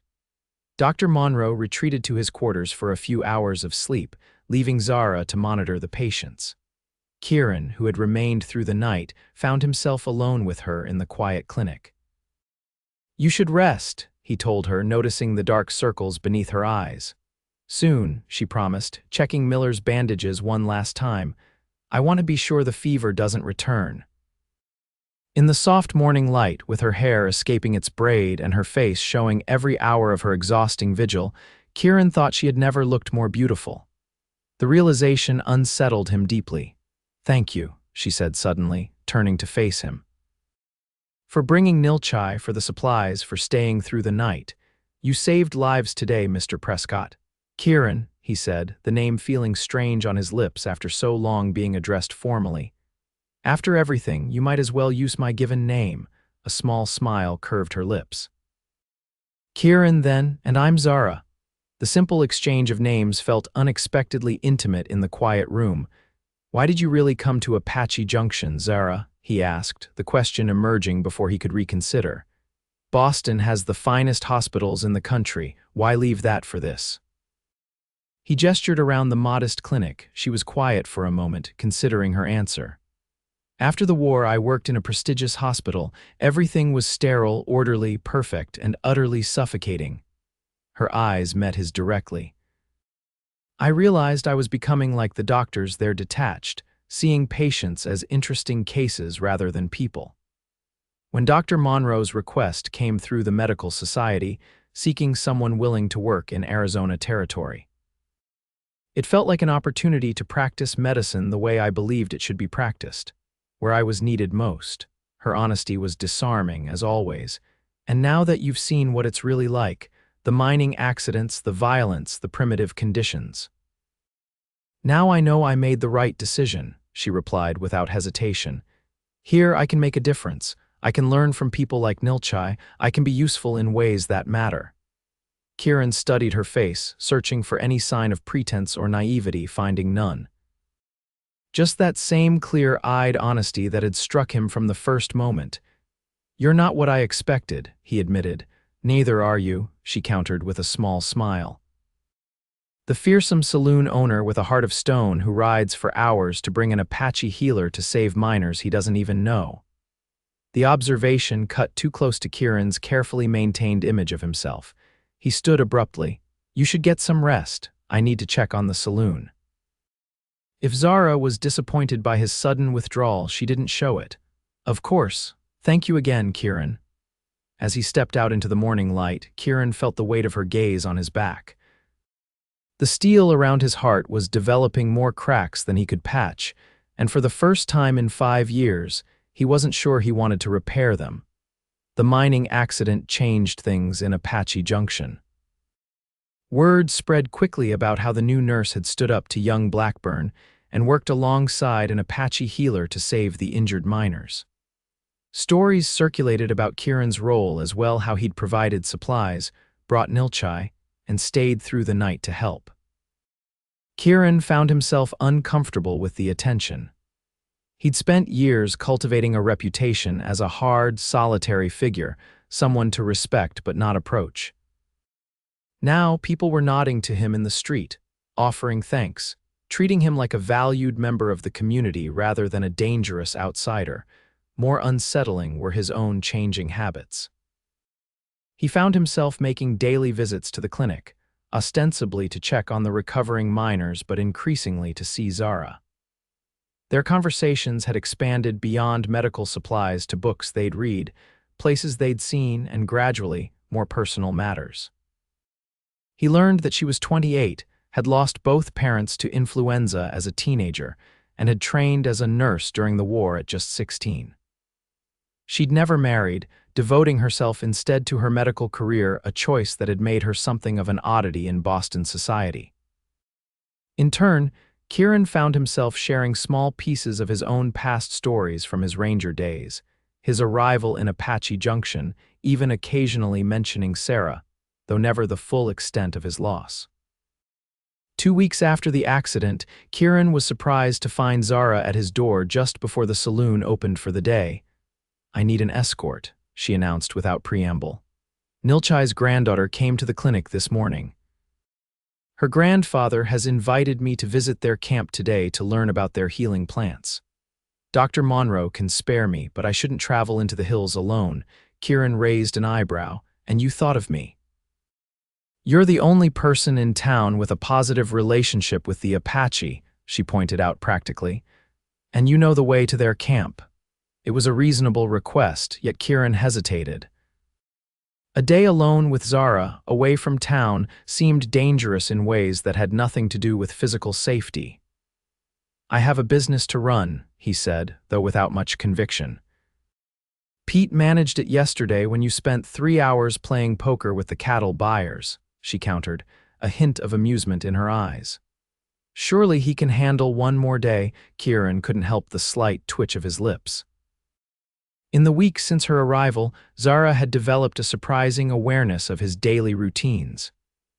Dr. Monroe retreated to his quarters for a few hours of sleep, leaving Zara to monitor the patients. Kieran, who had remained through the night, found himself alone with her in the quiet clinic. "You should rest," he told her, noticing the dark circles beneath her eyes. "Soon," she promised, checking Miller's bandages one last time. "I want to be sure the fever doesn't return." In the soft morning light, with her hair escaping its braid and her face showing every hour of her exhausting vigil, Kieran thought she had never looked more beautiful. The realization unsettled him deeply. "Thank you," she said suddenly, turning to face him. "For bringing Nilchai, for the supplies, for staying through the night. You saved lives today, Mr. Prescott." "Kieran," he said, the name feeling strange on his lips after so long being addressed formally. "After everything, you might as well use my given name." A small smile curved her lips. "Kieran, then, and I'm Zara." The simple exchange of names felt unexpectedly intimate in the quiet room. "Why did you really come to Apache Junction, Zara?" he asked, the question emerging before he could reconsider. "Boston has the finest hospitals in the country. Why leave that for this?" He gestured around the modest clinic. She was quiet for a moment, considering her answer. "After the war, I worked in a prestigious hospital. Everything was sterile, orderly, perfect, and utterly suffocating." Her eyes met his directly. "I realized I was becoming like the doctors there, detached, seeing patients as interesting cases rather than people. When Dr. Monroe's request came through the medical society, seeking someone willing to work in Arizona territory, it felt like an opportunity to practice medicine the way I believed it should be practiced, where I was needed most." Her honesty was disarming, as always. "And now that you've seen what it's really like, the mining accidents, the violence, the primitive conditions. Now I know I made the right decision," she replied without hesitation. "Here I can make a difference. I can learn from people like Nilchai. I can be useful in ways that matter." Kieran studied her face, searching for any sign of pretense or naivety, finding none. Just that same clear-eyed honesty that had struck him from the first moment. "You're not what I expected," he admitted. "Neither are you," she countered with a small smile. "The fearsome saloon owner with a heart of stone who rides for hours to bring an Apache healer to save miners he doesn't even know." The observation cut too close to Kieran's carefully maintained image of himself. He stood abruptly. "You should get some rest. I need to check on the saloon." If Zara was disappointed by his sudden withdrawal, she didn't show it. "Of course. Thank you again, Kieran." As he stepped out into the morning light, Kieran felt the weight of her gaze on his back. The steel around his heart was developing more cracks than he could patch, and for the first time in 5 years, he wasn't sure he wanted to repair them. The mining accident changed things in Apache Junction. Word spread quickly about how the new nurse had stood up to young Blackburn and worked alongside an Apache healer to save the injured miners. Stories circulated about Kieran's role as well, how he'd provided supplies, brought Nilchai, and stayed through the night to help. Kieran found himself uncomfortable with the attention. He'd spent years cultivating a reputation as a hard, solitary figure, someone to respect but not approach. Now people were nodding to him in the street, offering thanks, treating him like a valued member of the community rather than a dangerous outsider. More unsettling were his own changing habits. He found himself making daily visits to the clinic, ostensibly to check on the recovering miners but increasingly to see Zara. Their conversations had expanded beyond medical supplies to books they'd read, places they'd seen, and gradually, more personal matters. He learned that she was 28, had lost both parents to influenza as a teenager, and had trained as a nurse during the war at just 16. She'd never married, devoting herself instead to her medical career, a choice that had made her something of an oddity in Boston society. In turn, Kieran found himself sharing small pieces of his own past stories from his ranger days, his arrival in Apache Junction, even occasionally mentioning Zara, though never the full extent of his loss. 2 weeks after the accident, Kieran was surprised to find Zara at his door just before the saloon opened for the day. "I need an escort," she announced without preamble. "Nilchai's granddaughter came to the clinic this morning. Her grandfather has invited me to visit their camp today to learn about their healing plants. Dr. Monroe can spare me, but I shouldn't travel into the hills alone." Kieran raised an eyebrow. "And you thought of me. You're the only person in town with a positive relationship with the Apache," she pointed out practically. "And you know the way to their camp." It was a reasonable request, yet Kieran hesitated. A day alone with Zara, away from town, seemed dangerous in ways that had nothing to do with physical safety. "I have a business to run," he said, though without much conviction. "Pete managed it yesterday when you spent 3 hours playing poker with the cattle buyers," she countered, a hint of amusement in her eyes. "Surely he can handle one more day." Kieran couldn't help the slight twitch of his lips. In the weeks since her arrival, Zara had developed a surprising awareness of his daily routines.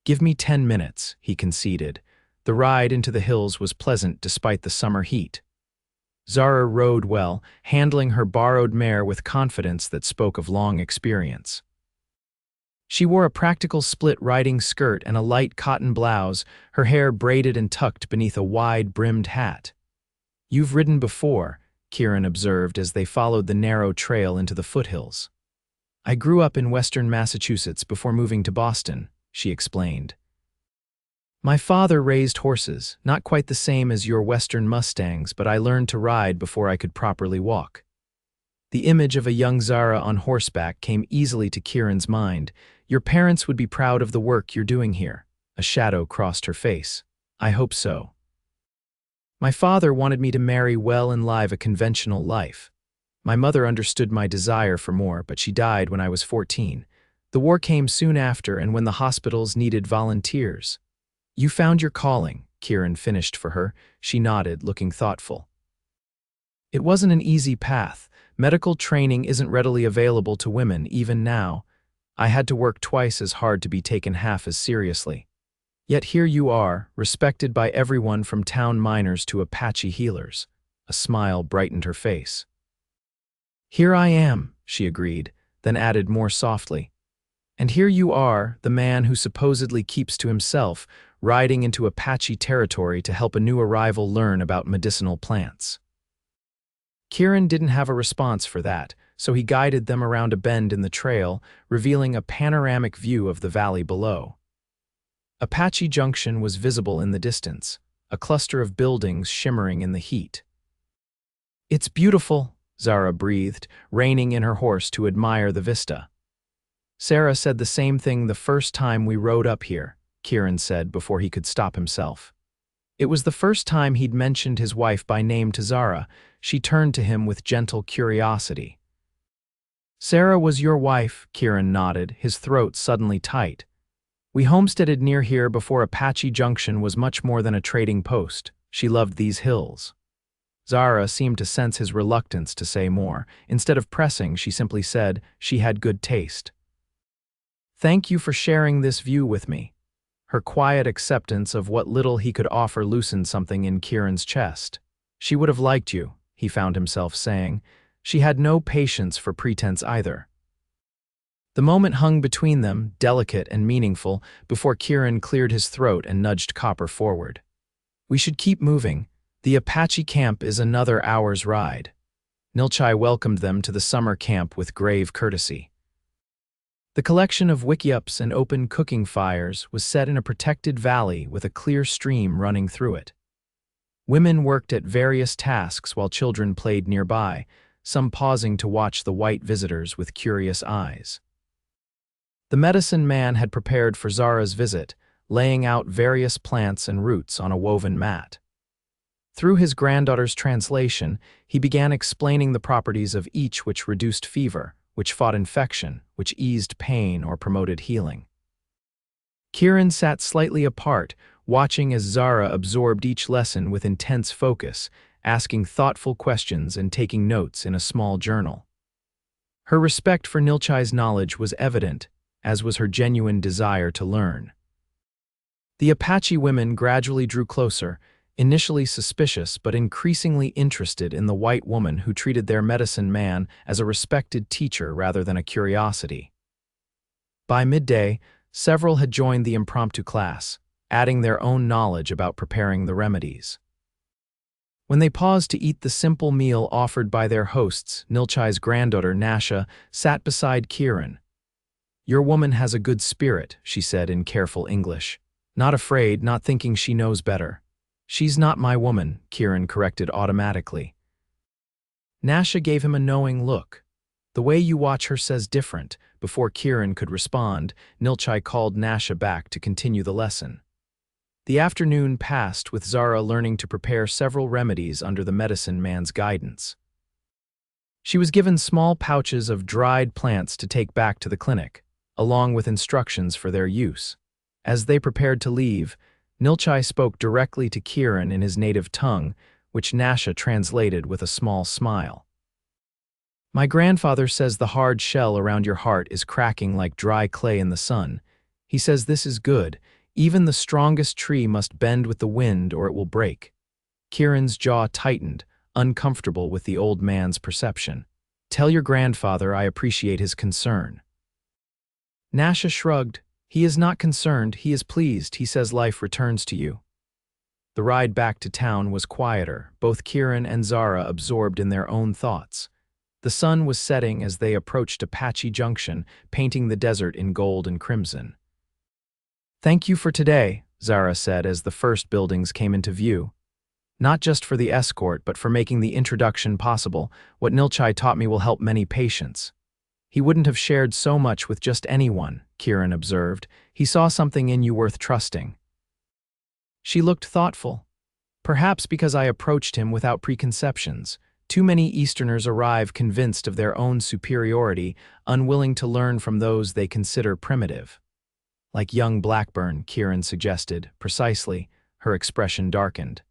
"Give me 10 minutes," he conceded. The ride into the hills was pleasant despite the summer heat. Zara rode well, handling her borrowed mare with confidence that spoke of long experience. She wore a practical split riding skirt and a light cotton blouse, her hair braided and tucked beneath a wide-brimmed hat. "You've ridden before," Kieran observed as they followed the narrow trail into the foothills. "I grew up in western Massachusetts before moving to Boston," she explained. "My father raised horses, not quite the same as your western Mustangs, but I learned to ride before I could properly walk." The image of a young Zara on horseback came easily to Kieran's mind. "Your parents would be proud of the work you're doing here." A shadow crossed her face. "I hope so. My father wanted me to marry well and live a conventional life. My mother understood my desire for more, but she died when I was 14. The war came soon after, and when the hospitals needed volunteers." "You found your calling," Kieran finished for her. She nodded, looking thoughtful. "It wasn't an easy path. Medical training isn't readily available to women, even now. I had to work twice as hard to be taken half as seriously. Yet here you are, respected by everyone from town miners to Apache healers." A smile brightened her face. "Here I am," she agreed, then added more softly. "And here you are, the man who supposedly keeps to himself, riding into Apache territory to help a new arrival learn about medicinal plants." Kieran didn't have a response for that, so he guided them around a bend in the trail, revealing a panoramic view of the valley below. Apache Junction was visible in the distance, a cluster of buildings shimmering in the heat. "It's beautiful," Zara breathed, reining in her horse to admire the vista. "Sarah said the same thing the first time we rode up here," Kieran said before he could stop himself. It was the first time he'd mentioned his wife by name to Zara. She turned to him with gentle curiosity. "Sarah was your wife," Kieran nodded, his throat suddenly tight. "We homesteaded near here before Apache Junction was much more than a trading post. She loved these hills." Zara seemed to sense his reluctance to say more. Instead of pressing, she simply said she had good taste. "Thank you for sharing this view with me." Her quiet acceptance of what little he could offer loosened something in Kieran's chest. "She would have liked you," he found himself saying. She had no patience for pretense either. The moment hung between them, delicate and meaningful, before Kieran cleared his throat and nudged Copper forward. "We should keep moving. The Apache camp is another hour's ride." Nilchai welcomed them to the summer camp with grave courtesy. The collection of wickiups and open cooking fires was set in a protected valley with a clear stream running through it. Women worked at various tasks while children played nearby, some pausing to watch the white visitors with curious eyes. The medicine man had prepared for Zara's visit, laying out various plants and roots on a woven mat. Through his granddaughter's translation, he began explaining the properties of each, which reduced fever, which fought infection, which eased pain or promoted healing. Kieran sat slightly apart, watching as Zara absorbed each lesson with intense focus, asking thoughtful questions and taking notes in a small journal. Her respect for Nilchai's knowledge was evident, as was her genuine desire to learn. The Apache women gradually drew closer, initially suspicious but increasingly interested in the white woman who treated their medicine man as a respected teacher rather than a curiosity. By midday, several had joined the impromptu class, adding their own knowledge about preparing the remedies. When they paused to eat the simple meal offered by their hosts, Nilchai's granddaughter, Nasha, sat beside Kieran. "Your woman has a good spirit," she said in careful English. "Not afraid, not thinking she knows better." "She's not my woman," Kieran corrected automatically. Nasha gave him a knowing look. "The way you watch her says different." Before Kieran could respond, Nilchai called Nasha back to continue the lesson. The afternoon passed with Zara learning to prepare several remedies under the medicine man's guidance. She was given small pouches of dried plants to take back to the clinic, along with instructions for their use. As they prepared to leave, Nilchai spoke directly to Kieran in his native tongue, which Nasha translated with a small smile. "My grandfather says the hard shell around your heart is cracking like dry clay in the sun. He says this is good. Even the strongest tree must bend with the wind or it will break." Kieran's jaw tightened, uncomfortable with the old man's perception. "Tell your grandfather I appreciate his concern." Nasha shrugged. "He is not concerned, he is pleased. He says life returns to you." The ride back to town was quieter, both Kieran and Zara absorbed in their own thoughts. The sun was setting as they approached Apache Junction, painting the desert in gold and crimson. "Thank you for today," Zara said as the first buildings came into view. "Not just for the escort, but for making the introduction possible. What Nilchai taught me will help many patients." "He wouldn't have shared so much with just anyone," Kieran observed. "He saw something in you worth trusting." She looked thoughtful. "Perhaps because I approached him without preconceptions. Too many Easterners arrive convinced of their own superiority, unwilling to learn from those they consider primitive." "Like young Blackburn," Kieran suggested. "Precisely." Her expression darkened.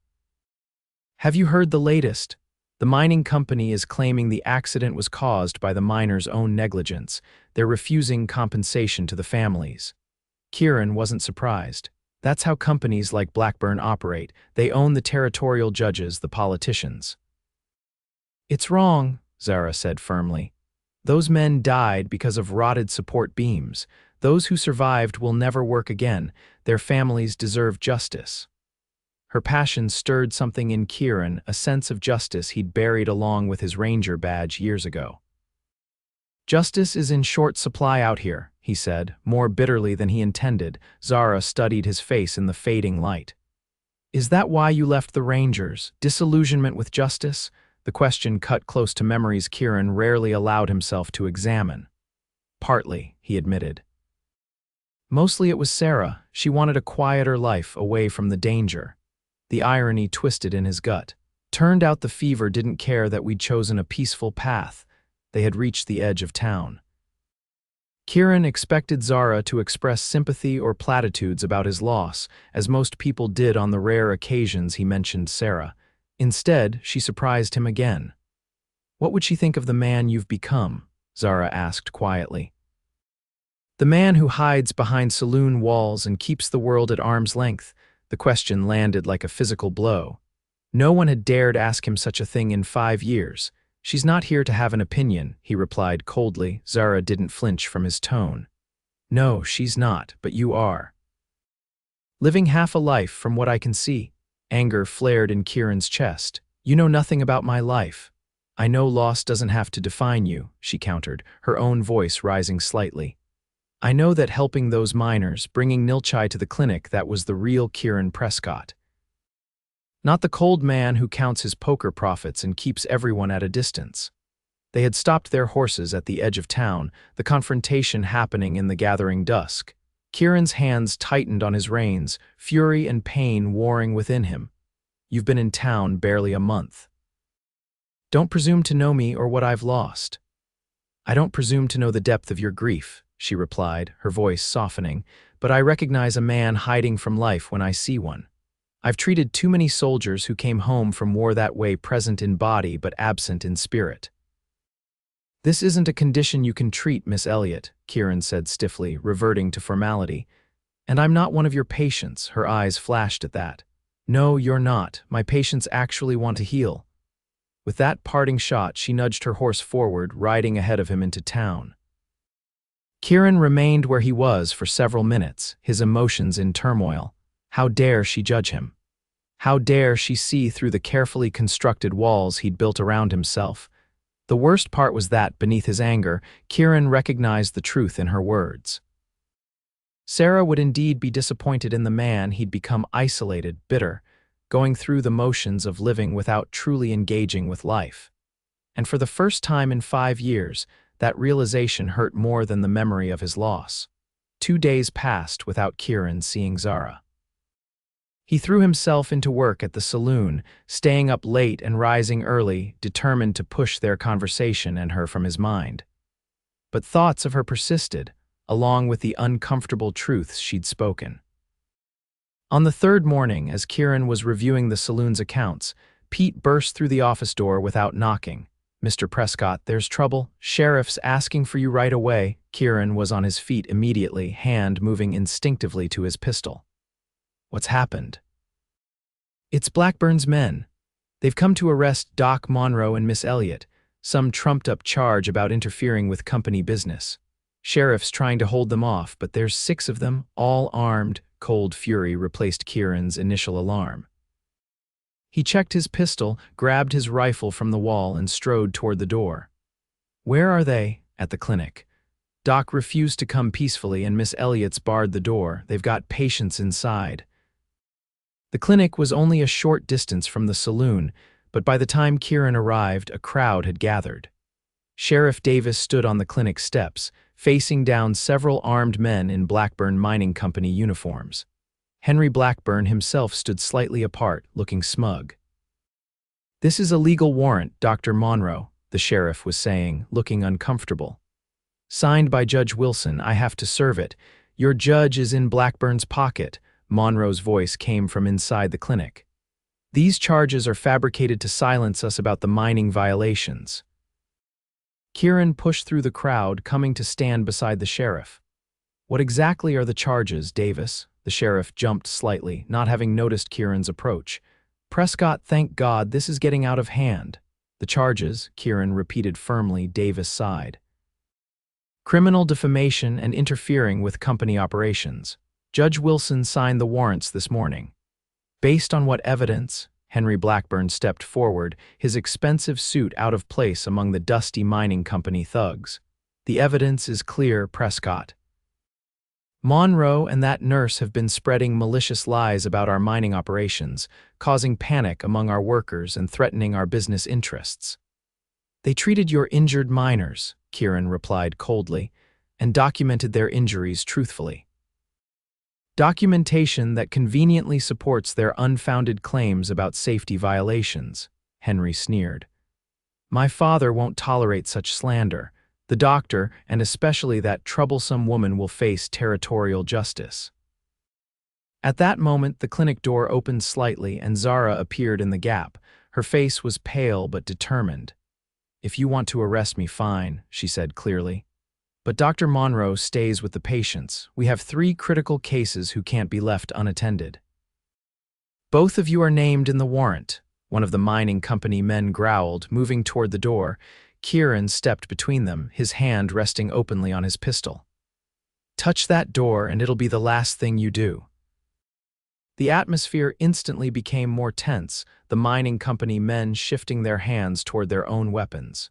"Have you heard the latest? The mining company is claiming the accident was caused by the miners' own negligence. They're refusing compensation to the families." Kieran wasn't surprised. That's how companies like Blackburn operate. They own the territorial judges, the politicians. "It's wrong," Zara said firmly. "Those men died because of rotted support beams. Those who survived will never work again. Their families deserve justice." Her passion stirred something in Kieran, a sense of justice he'd buried along with his ranger badge years ago. "Justice is in short supply out here," he said, more bitterly than he intended. Zara studied his face in the fading light. "Is that why you left the Rangers? Disillusionment with justice?" The question cut close to memories Kieran rarely allowed himself to examine. "Partly," he admitted. "Mostly it was Sarah. She wanted a quieter life away from the danger." The irony twisted in his gut. Turned out the fever didn't care that we'd chosen a peaceful path. They had reached the edge of town. Kieran expected Zara to express sympathy or platitudes about his loss, as most people did on the rare occasions he mentioned Sarah. Instead, she surprised him again. "What would she think of the man you've become?" Zara asked quietly. "The man who hides behind saloon walls and keeps the world at arm's length." The question landed like a physical blow. No one had dared ask him such a thing in 5 years. "She's not here to have an opinion," he replied coldly. Zara didn't flinch from his tone. "No, she's not, but you are." "Living half a life from what I can see." Anger flared in Kieran's chest. "You know nothing about my life." "I know loss doesn't have to define you," she countered, her own voice rising slightly. "I know that helping those miners, bringing Nilchai to the clinic, that was the real Kieran Prescott." Not the cold man who counts his poker profits and keeps everyone at a distance. They had stopped their horses at the edge of town, the confrontation happening in the gathering dusk. Kieran's hands tightened on his reins, fury and pain warring within him. You've been in town barely a month. Don't presume to know me or what I've lost. I don't presume to know the depth of your grief, she replied, her voice softening, but I recognize a man hiding from life when I see one. I've treated too many soldiers who came home from war that way, present in body but absent in spirit. This isn't a condition you can treat, Miss Elliott, Kieran said stiffly, reverting to formality. And I'm not one of your patients, her eyes flashed at that. No, you're not. My patients actually want to heal. With that parting shot, she nudged her horse forward, riding ahead of him into town. Kieran remained where he was for several minutes, his emotions in turmoil. How dare she judge him? How dare she see through the carefully constructed walls he'd built around himself? The worst part was that, beneath his anger, Kieran recognized the truth in her words. Sarah would indeed be disappointed in the man he'd become, isolated, bitter, going through the motions of living without truly engaging with life. And for the first time in 5 years, that realization hurt more than the memory of his loss. 2 days passed without Kieran seeing Zara. He threw himself into work at the saloon, staying up late and rising early, determined to push their conversation and her from his mind. But thoughts of her persisted, along with the uncomfortable truths she'd spoken. On the third morning, as Kieran was reviewing the saloon's accounts, Pete burst through the office door without knocking. Mr. Prescott, there's trouble. Sheriff's asking for you right away. Kieran was on his feet immediately, hand moving instinctively to his pistol. What's happened? It's Blackburn's men. They've come to arrest Doc Monroe and Miss Elliott, some trumped-up charge about interfering with company business. Sheriff's trying to hold them off, but there's 6 of them, all armed. Cold fury replaced Kieran's initial alarm. He checked his pistol, grabbed his rifle from the wall, and strode toward the door. Where are they? At the clinic. Doc refused to come peacefully, and Miss Elliott's barred the door. They've got patients inside. The clinic was only a short distance from the saloon, but by the time Kieran arrived, a crowd had gathered. Sheriff Davis stood on the clinic steps, facing down several armed men in Blackburn Mining Company uniforms. Henry Blackburn himself stood slightly apart, looking smug. This is a legal warrant, Dr. Monroe, the sheriff was saying, looking uncomfortable. Signed by Judge Wilson, I have to serve it. Your judge is in Blackburn's pocket. Monroe's voice came from inside the clinic. These charges are fabricated to silence us about the mining violations. Kieran pushed through the crowd, coming to stand beside the sheriff. What exactly are the charges, Davis? The sheriff jumped slightly, not having noticed Kieran's approach. Prescott, thank God, this is getting out of hand. The charges, Kieran repeated firmly. Davis sighed. Criminal defamation and interfering with company operations. Judge Wilson signed the warrants this morning. Based on what evidence? Henry Blackburn stepped forward, his expensive suit out of place among the dusty mining company thugs. The evidence is clear, Prescott. Monroe and that nurse have been spreading malicious lies about our mining operations, causing panic among our workers and threatening our business interests. They treated your injured miners, Kieran replied coldly, and documented their injuries truthfully. Documentation that conveniently supports their unfounded claims about safety violations, Henry sneered. My father won't tolerate such slander. The doctor, and especially that troublesome woman, will face territorial justice. At that moment, the clinic door opened slightly and Zara appeared in the gap. Her face was pale but determined. If you want to arrest me, fine, she said clearly. But Dr. Monroe stays with the patients. We have 3 critical cases who can't be left unattended. Both of you are named in the warrant, one of the mining company men growled, moving toward the door. Kieran stepped between them, his hand resting openly on his pistol. Touch that door and it'll be the last thing you do. The atmosphere instantly became more tense, the mining company men shifting their hands toward their own weapons.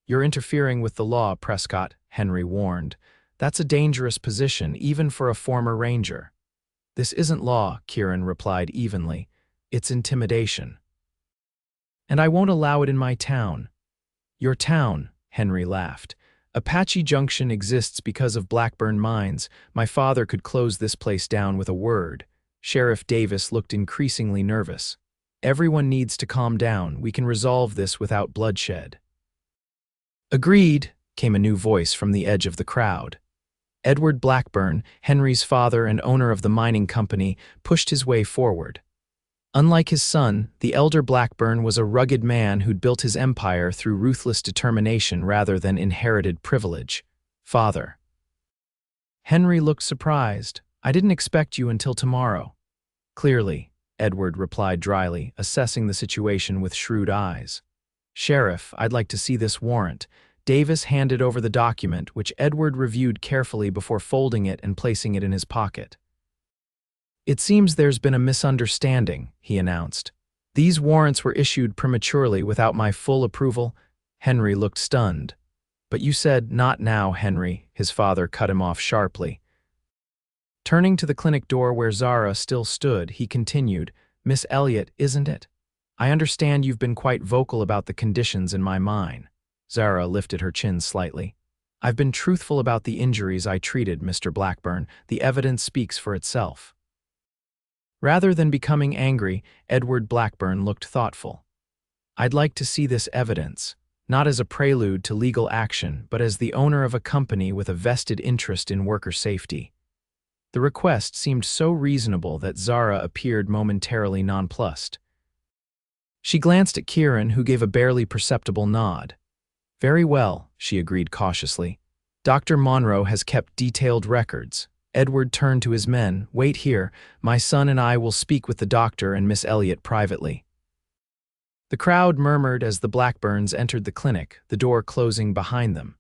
You're interfering with the law, Prescott, Henry warned. That's a dangerous position, even for a former ranger. This isn't law, Kieran replied evenly. It's intimidation. And I won't allow it in my town. Your town, Henry laughed. Apache Junction exists because of Blackburn mines. My father could close this place down with a word. Sheriff Davis looked increasingly nervous. Everyone needs to calm down. We can resolve this without bloodshed. Agreed, came a new voice from the edge of the crowd. Edward Blackburn, Henry's father and owner of the mining company, pushed his way forward. Unlike his son, the elder Blackburn was a rugged man who'd built his empire through ruthless determination rather than inherited privilege. Father. Henry looked surprised. I didn't expect you until tomorrow. Clearly, Edward replied dryly, assessing the situation with shrewd eyes. Sheriff, I'd like to see this warrant. Davis handed over the document, which Edward reviewed carefully before folding it and placing it in his pocket. It seems there's been a misunderstanding, he announced. These warrants were issued prematurely without my full approval. Henry looked stunned. But you said, not now, Henry, his father cut him off sharply. Turning to the clinic door where Zara still stood, he continued, Miss Elliott, isn't it? I understand you've been quite vocal about the conditions in my mine. Zara lifted her chin slightly. I've been truthful about the injuries I treated, Mr. Blackburn. The evidence speaks for itself. Rather than becoming angry, Edward Blackburn looked thoughtful. I'd like to see this evidence, not as a prelude to legal action, but as the owner of a company with a vested interest in worker safety. The request seemed so reasonable that Zara appeared momentarily nonplussed. She glanced at Kieran, who gave a barely perceptible nod. Very well, she agreed cautiously. Dr. Monroe has kept detailed records. Edward turned to his men. Wait here. My son and I will speak with the doctor and Miss Elliott privately. The crowd murmured as the Blackburns entered the clinic, the door closing behind them.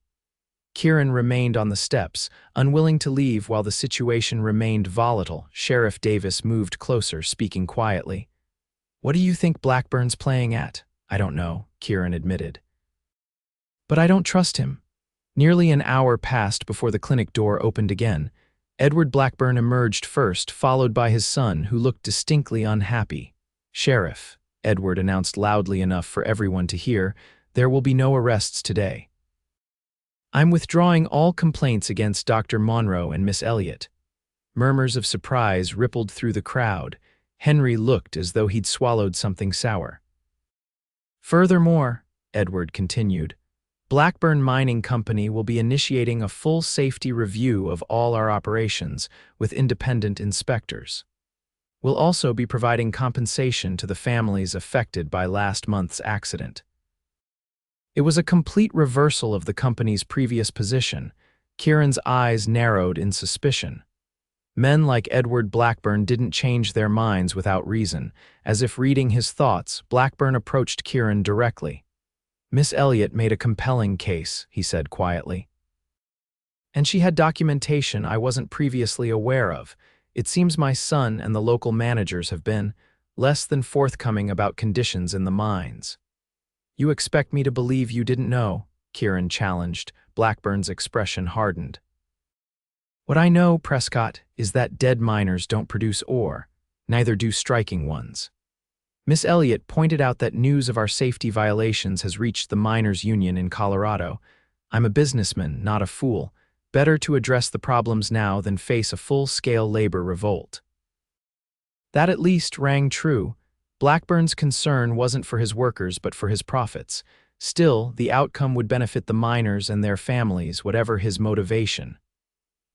Kieran remained on the steps, unwilling to leave while the situation remained volatile. Sheriff Davis moved closer, speaking quietly. What do you think Blackburn's playing at? I don't know, Kieran admitted. But I don't trust him. Nearly an hour passed before the clinic door opened again. Edward Blackburn emerged first, followed by his son, who looked distinctly unhappy. Sheriff, Edward announced loudly enough for everyone to hear, there will be no arrests today. I'm withdrawing all complaints against Dr. Monroe and Miss Elliott. Murmurs of surprise rippled through the crowd. Henry looked as though he'd swallowed something sour. Furthermore, Edward continued, Blackburn Mining Company will be initiating a full safety review of all our operations with independent inspectors. We'll also be providing compensation to the families affected by last month's accident. It was a complete reversal of the company's previous position. Kieran's eyes narrowed in suspicion. Men like Edward Blackburn didn't change their minds without reason. As if reading his thoughts, Blackburn approached Kieran directly. Miss Elliott made a compelling case, he said quietly. And she had documentation I wasn't previously aware of. It seems my son and the local managers have been less than forthcoming about conditions in the mines. You expect me to believe you didn't know? Kieran challenged. Blackburn's expression hardened. What I know, Prescott, is that dead miners don't produce ore, neither do striking ones. Miss Elliott pointed out that news of our safety violations has reached the miners' union in Colorado. I'm a businessman, not a fool. Better to address the problems now than face a full-scale labor revolt. That at least rang true. Blackburn's concern wasn't for his workers but for his profits. Still, the outcome would benefit the miners and their families, whatever his motivation.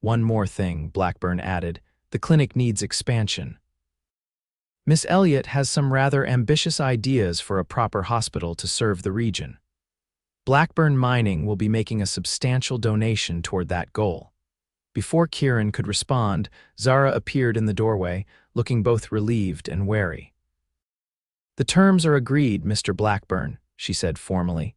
One more thing, Blackburn added. The clinic needs expansion. Miss Elliott has some rather ambitious ideas for a proper hospital to serve the region. Blackburn Mining will be making a substantial donation toward that goal. Before Kieran could respond, Zara appeared in the doorway, looking both relieved and wary. The terms are agreed, Mr. Blackburn, she said formally.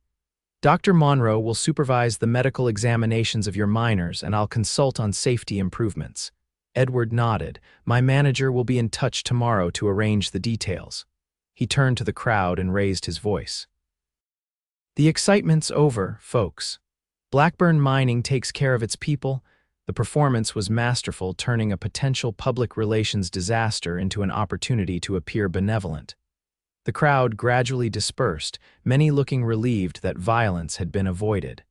Dr. Monroe will supervise the medical examinations of your miners and I'll consult on safety improvements. Edward nodded. My manager will be in touch tomorrow to arrange the details. He turned to the crowd and raised his voice. The excitement's over, folks. Blackburn Mining takes care of its people. The performance was masterful, turning a potential public relations disaster into an opportunity to appear benevolent. The crowd gradually dispersed, many looking relieved that violence had been avoided.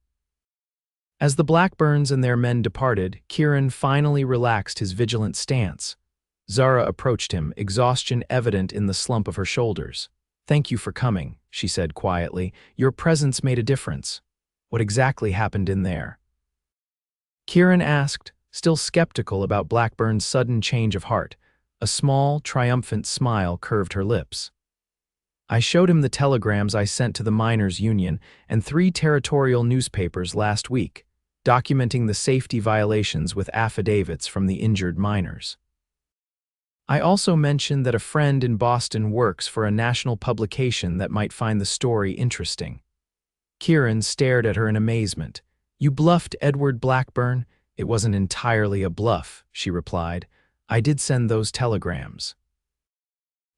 As the Blackburns and their men departed, Kieran finally relaxed his vigilant stance. Zara approached him, exhaustion evident in the slump of her shoulders. "Thank you for coming," she said quietly. "Your presence made a difference." "What exactly happened in there?" Kieran asked, still skeptical about Blackburn's sudden change of heart. A small, triumphant smile curved her lips. "I showed him the telegrams I sent to the Miners' Union and 3 territorial newspapers last week, documenting the safety violations with affidavits from the injured miners. I also mentioned that a friend in Boston works for a national publication that might find the story interesting." Kieran stared at her in amazement. "You bluffed Edward Blackburn?" "It wasn't entirely a bluff," she replied. "I did send those telegrams."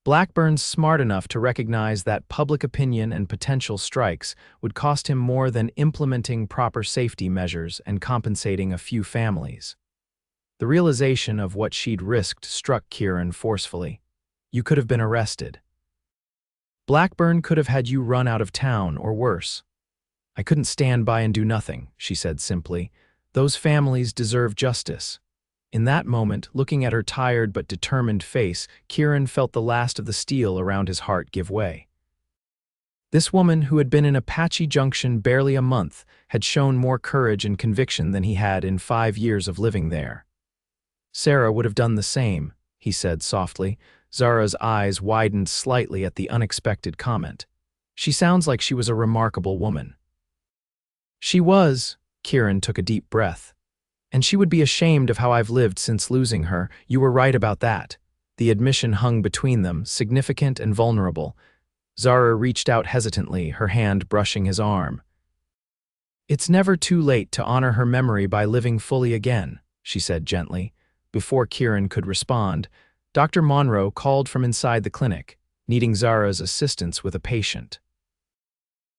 Blackburn's smart enough to recognize that public opinion and potential strikes would cost him more than implementing proper safety measures and compensating a few families. The realization of what she'd risked struck Kieran forcefully. "You could have been arrested. Blackburn could have had you run out of town, or worse." "I couldn't stand by and do nothing," she said simply. "Those families deserve justice." In that moment, looking at her tired but determined face, Kieran felt the last of the steel around his heart give way. This woman, who had been in Apache Junction barely a month, had shown more courage and conviction than he had in 5 years of living there. "Sarah would have done the same," he said softly. Zara's eyes widened slightly at the unexpected comment. "She sounds like she was a remarkable woman." "She was," Kieran took a deep breath. "And she would be ashamed of how I've lived since losing her. You were right about that." The admission hung between them, significant and vulnerable. Zara reached out hesitantly, her hand brushing his arm. "It's never too late to honor her memory by living fully again," she said gently. Before Kieran could respond, Dr. Monroe called from inside the clinic, needing Zara's assistance with a patient.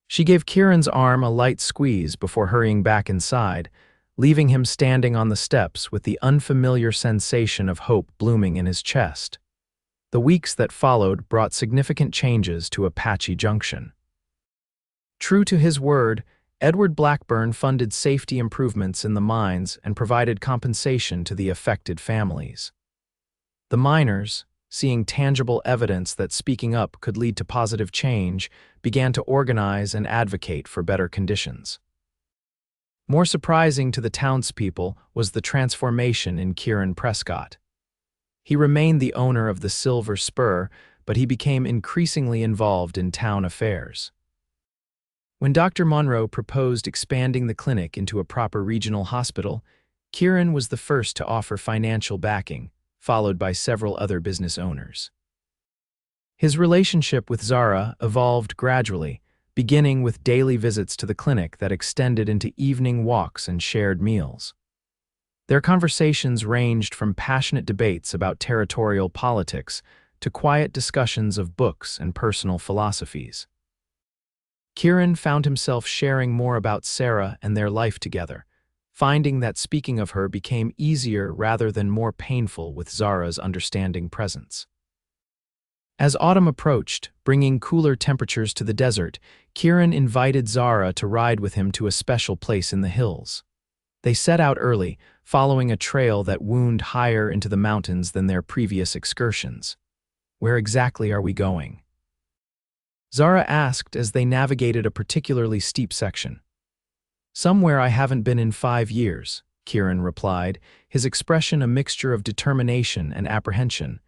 She gave Kieran's arm a light squeeze before hurrying back inside, leaving him standing on the steps with the unfamiliar sensation of hope blooming in his chest. The weeks that followed brought significant changes to Apache Junction. True to his word, Edward Blackburn funded safety improvements in the mines and provided compensation to the affected families. The miners, seeing tangible evidence that speaking up could lead to positive change, began to organize and advocate for better conditions. More surprising to the townspeople was the transformation in Kieran Prescott. He remained the owner of the Silver Spur, but he became increasingly involved in town affairs. When Dr. Monroe proposed expanding the clinic into a proper regional hospital, Kieran was the first to offer financial backing, followed by several other business owners. His relationship with Zara evolved gradually, beginning with daily visits to the clinic that extended into evening walks and shared meals. Their conversations ranged from passionate debates about territorial politics to quiet discussions of books and personal philosophies. Kieran found himself sharing more about Sarah and their life together, finding that speaking of her became easier rather than more painful with Zara's understanding presence. As autumn approached, bringing cooler temperatures to the desert, Kieran invited Zara to ride with him to a special place in the hills. They set out early, following a trail that wound higher into the mountains than their previous excursions. "Where exactly are we going?" Zara asked as they navigated a particularly steep section. "Somewhere I haven't been in 5 years," Kieran replied, his expression a mixture of determination and apprehension.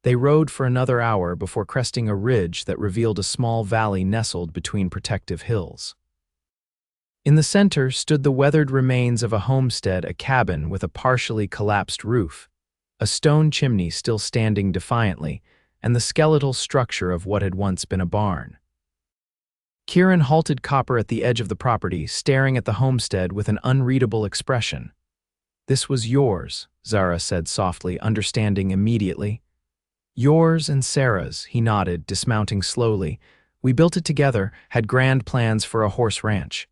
They rode for another hour before cresting a ridge that revealed a small valley nestled between protective hills. In the center stood the weathered remains of a homestead, a cabin with a partially collapsed roof, a stone chimney still standing defiantly, and the skeletal structure of what had once been a barn. Kieran halted Copper at the edge of the property, staring at the homestead with an unreadable expression. "This was yours," Zara said softly, understanding immediately. "Yours and Sarah's," he nodded, dismounting slowly. "We built it together, had grand plans for a horse ranch."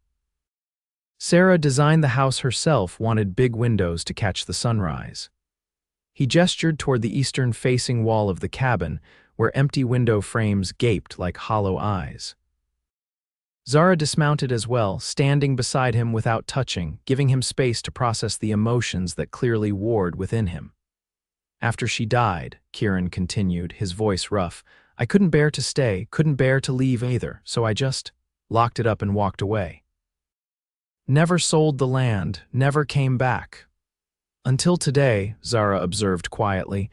Sarah designed the house herself, wanted big windows to catch the sunrise. He gestured toward the eastern-facing wall of the cabin, where empty window frames gaped like hollow eyes. Zara dismounted as well, standing beside him without touching, giving him space to process the emotions that clearly warred within him. After she died, Kieran continued, his voice rough, I couldn't bear to stay, couldn't bear to leave either, so I just locked it up and walked away. Never sold the land, never came back. Until today, Zara observed quietly.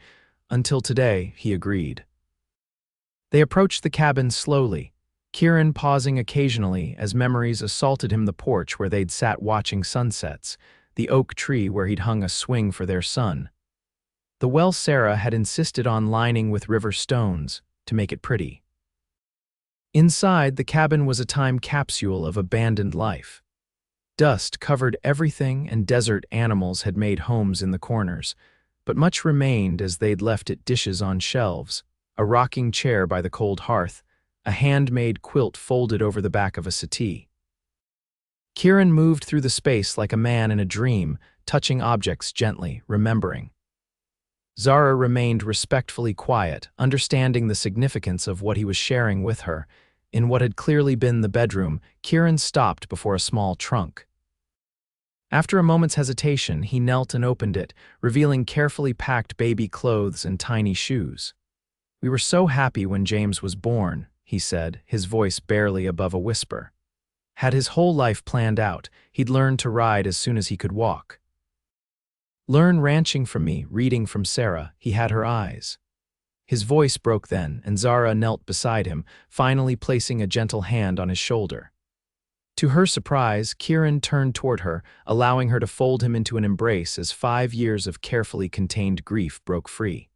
Until today, he agreed. They approached the cabin slowly, Kieran pausing occasionally as memories assaulted him, the porch where they'd sat watching sunsets, the oak tree where he'd hung a swing for their son. The well Sarah had insisted on lining with river stones to make it pretty. Inside, the cabin was a time capsule of abandoned life. Dust covered everything and desert animals had made homes in the corners, but much remained as they'd left it: dishes on shelves, a rocking chair by the cold hearth, a handmade quilt folded over the back of a settee. Kieran moved through the space like a man in a dream, touching objects gently, remembering. Zara remained respectfully quiet, understanding the significance of what he was sharing with her. In what had clearly been the bedroom, Kieran stopped before a small trunk. After a moment's hesitation, he knelt and opened it, revealing carefully packed baby clothes and tiny shoes. We were so happy when James was born, he said, his voice barely above a whisper. Had his whole life planned out, he'd learn to ride as soon as he could walk. Learn ranching from me, reading from Sarah, he had her eyes. His voice broke then, and Zara knelt beside him, finally placing a gentle hand on his shoulder. To her surprise, Kieran turned toward her, allowing her to fold him into an embrace as 5 years of carefully contained grief broke free.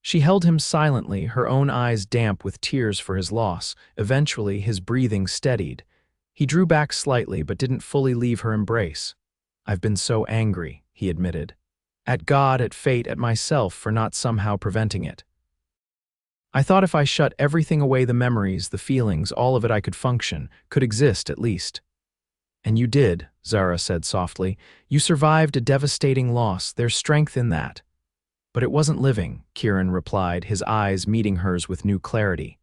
She held him silently, her own eyes damp with tears for his loss. Eventually, his breathing steadied. He drew back slightly but didn't fully leave her embrace. I've been so angry, he admitted. At God, at fate, at myself for not somehow preventing it. I thought if I shut everything away, the memories, the feelings, all of it, I could function, could exist at least. And you did, Zara said softly. You survived a devastating loss. There's strength in that. But it wasn't living, Kieran replied, his eyes meeting hers with new clarity.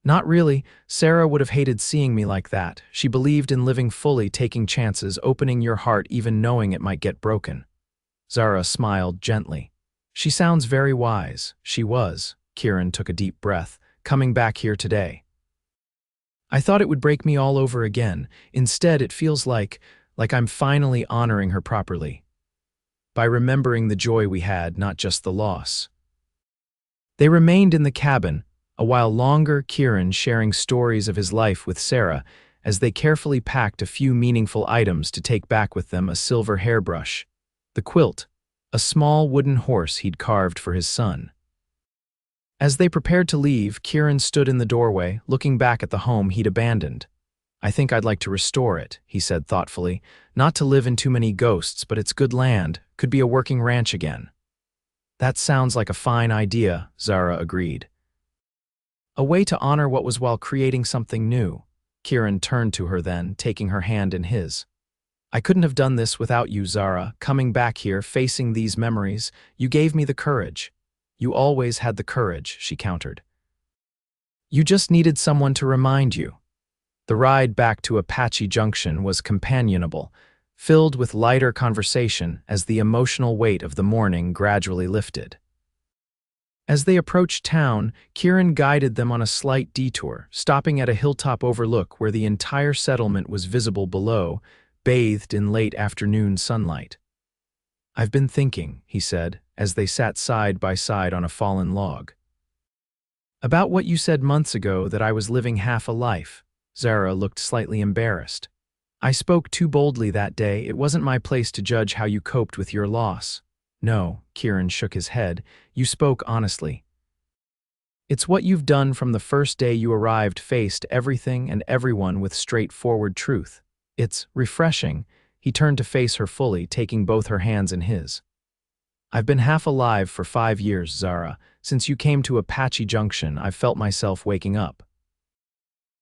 Not really. Sarah would have hated seeing me like that. She believed in living fully, taking chances, opening your heart even knowing it might get broken. Zara smiled gently. She sounds very wise. She was. Kieran took a deep breath, coming back here today. I thought it would break me all over again. Instead, it feels like I'm finally honoring her properly. By remembering the joy we had, not just the loss. They remained in the cabin, a while longer, Kieran sharing stories of his life with Sarah, as they carefully packed a few meaningful items to take back with them: a silver hairbrush, the quilt, a small wooden horse he'd carved for his son. As they prepared to leave, Kieran stood in the doorway, looking back at the home he'd abandoned. I think I'd like to restore it, he said thoughtfully. Not to live in too many ghosts, but it's good land, could be a working ranch again. That sounds like a fine idea, Zara agreed. A way to honor what was while creating something new. Kieran turned to her then, taking her hand in his. I couldn't have done this without you, Zara. Coming back here, facing these memories, you gave me the courage. You always had the courage, she countered. You just needed someone to remind you. The ride back to Apache Junction was companionable, filled with lighter conversation as the emotional weight of the morning gradually lifted. As they approached town, Kieran guided them on a slight detour, stopping at a hilltop overlook where the entire settlement was visible below, bathed in late afternoon sunlight. I've been thinking, he said, as they sat side by side on a fallen log. About what you said months ago, that I was living half a life. Zara looked slightly embarrassed. I spoke too boldly that day. It wasn't my place to judge how you coped with your loss. No, Kieran shook his head. You spoke honestly. It's what you've done from the first day you arrived, faced everything and everyone with straightforward truth. It's refreshing. He turned to face her fully, taking both her hands in his. I've been half alive for 5 years, Zara. Since you came to Apache Junction, I've felt myself waking up.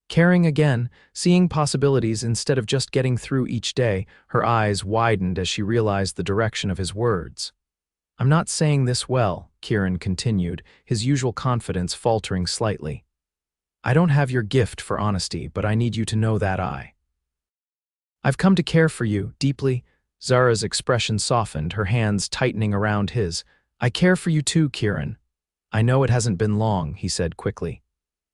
Caring again, seeing possibilities instead of just getting through each day, her eyes widened as she realized the direction of his words. "I'm not saying this well," Kieran continued, his usual confidence faltering slightly. "I don't have your gift for honesty, but I need you to know that I've come to care for you, deeply." Zara's expression softened, her hands tightening around his. "I care for you too, Kieran." "I know it hasn't been long," he said quickly.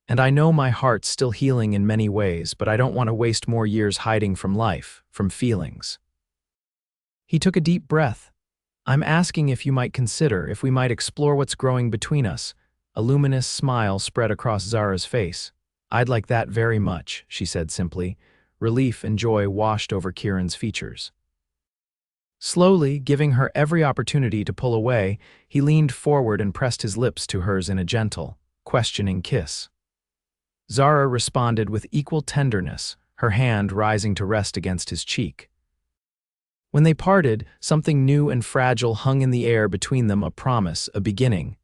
"And I know my heart's still healing in many ways, but I don't want to waste more years hiding from life, from feelings." He took a deep breath. "I'm asking if you might consider, if we might explore what's growing between us." A luminous smile spread across Zara's face. "I'd like that very much," she said simply. Relief and joy washed over Kieran's features. Slowly, giving her every opportunity to pull away, he leaned forward and pressed his lips to hers in a gentle, questioning kiss. Zara responded with equal tenderness, her hand rising to rest against his cheek. When they parted, something new and fragile hung in the air between them, a promise, a beginning.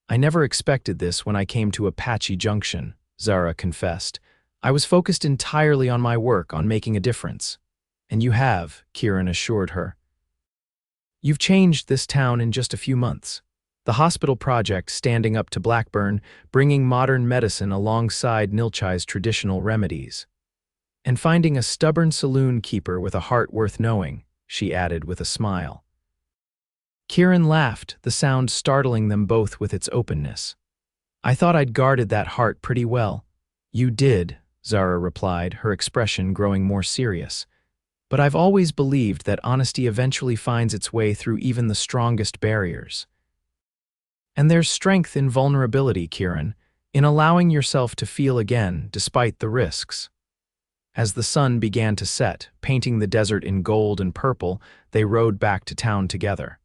"I never expected this when I came to Apache Junction," Zara confessed. "I was focused entirely on my work, on making a difference." "And you have," Kieran assured her. "You've changed this town in just a few months." The hospital project standing up to Blackburn, bringing modern medicine alongside Nilchai's traditional remedies. "And finding a stubborn saloon keeper with a heart worth knowing," she added with a smile. Kieran laughed, the sound startling them both with its openness. "I thought I'd guarded that heart pretty well." "You did," Zara replied, her expression growing more serious. "But I've always believed that honesty eventually finds its way through even the strongest barriers. And there's strength in vulnerability, Kieran, in allowing yourself to feel again, despite the risks." As the sun began to set, painting the desert in gold and purple, they rode back to town together.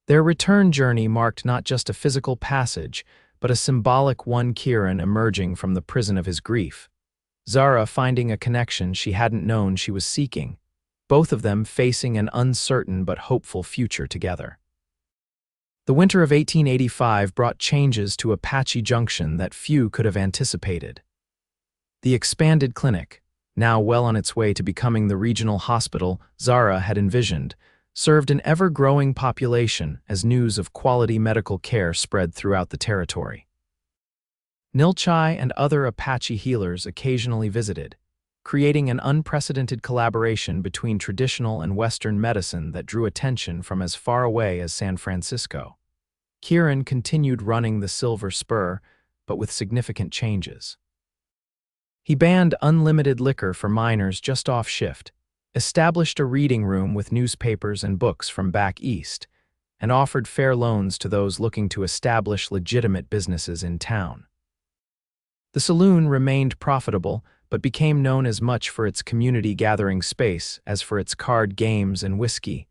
Their return journey marked not just a physical passage, but a symbolic one, Kieran emerging from the prison of his grief. Zara finding a connection she hadn't known she was seeking, both of them facing an uncertain but hopeful future together. The winter of 1885 brought changes to Apache Junction that few could have anticipated. The expanded clinic, now well on its way to becoming the regional hospital Zara had envisioned, served an ever-growing population as news of quality medical care spread throughout the territory. Nilchai and other Apache healers occasionally visited, creating an unprecedented collaboration between traditional and Western medicine that drew attention from as far away as San Francisco. Kieran continued running the Silver Spur, but with significant changes. He banned unlimited liquor for minors just off shift, established a reading room with newspapers and books from back east, and offered fair loans to those looking to establish legitimate businesses in town. The saloon remained profitable, but became known as much for its community gathering space as for its card games and whiskey.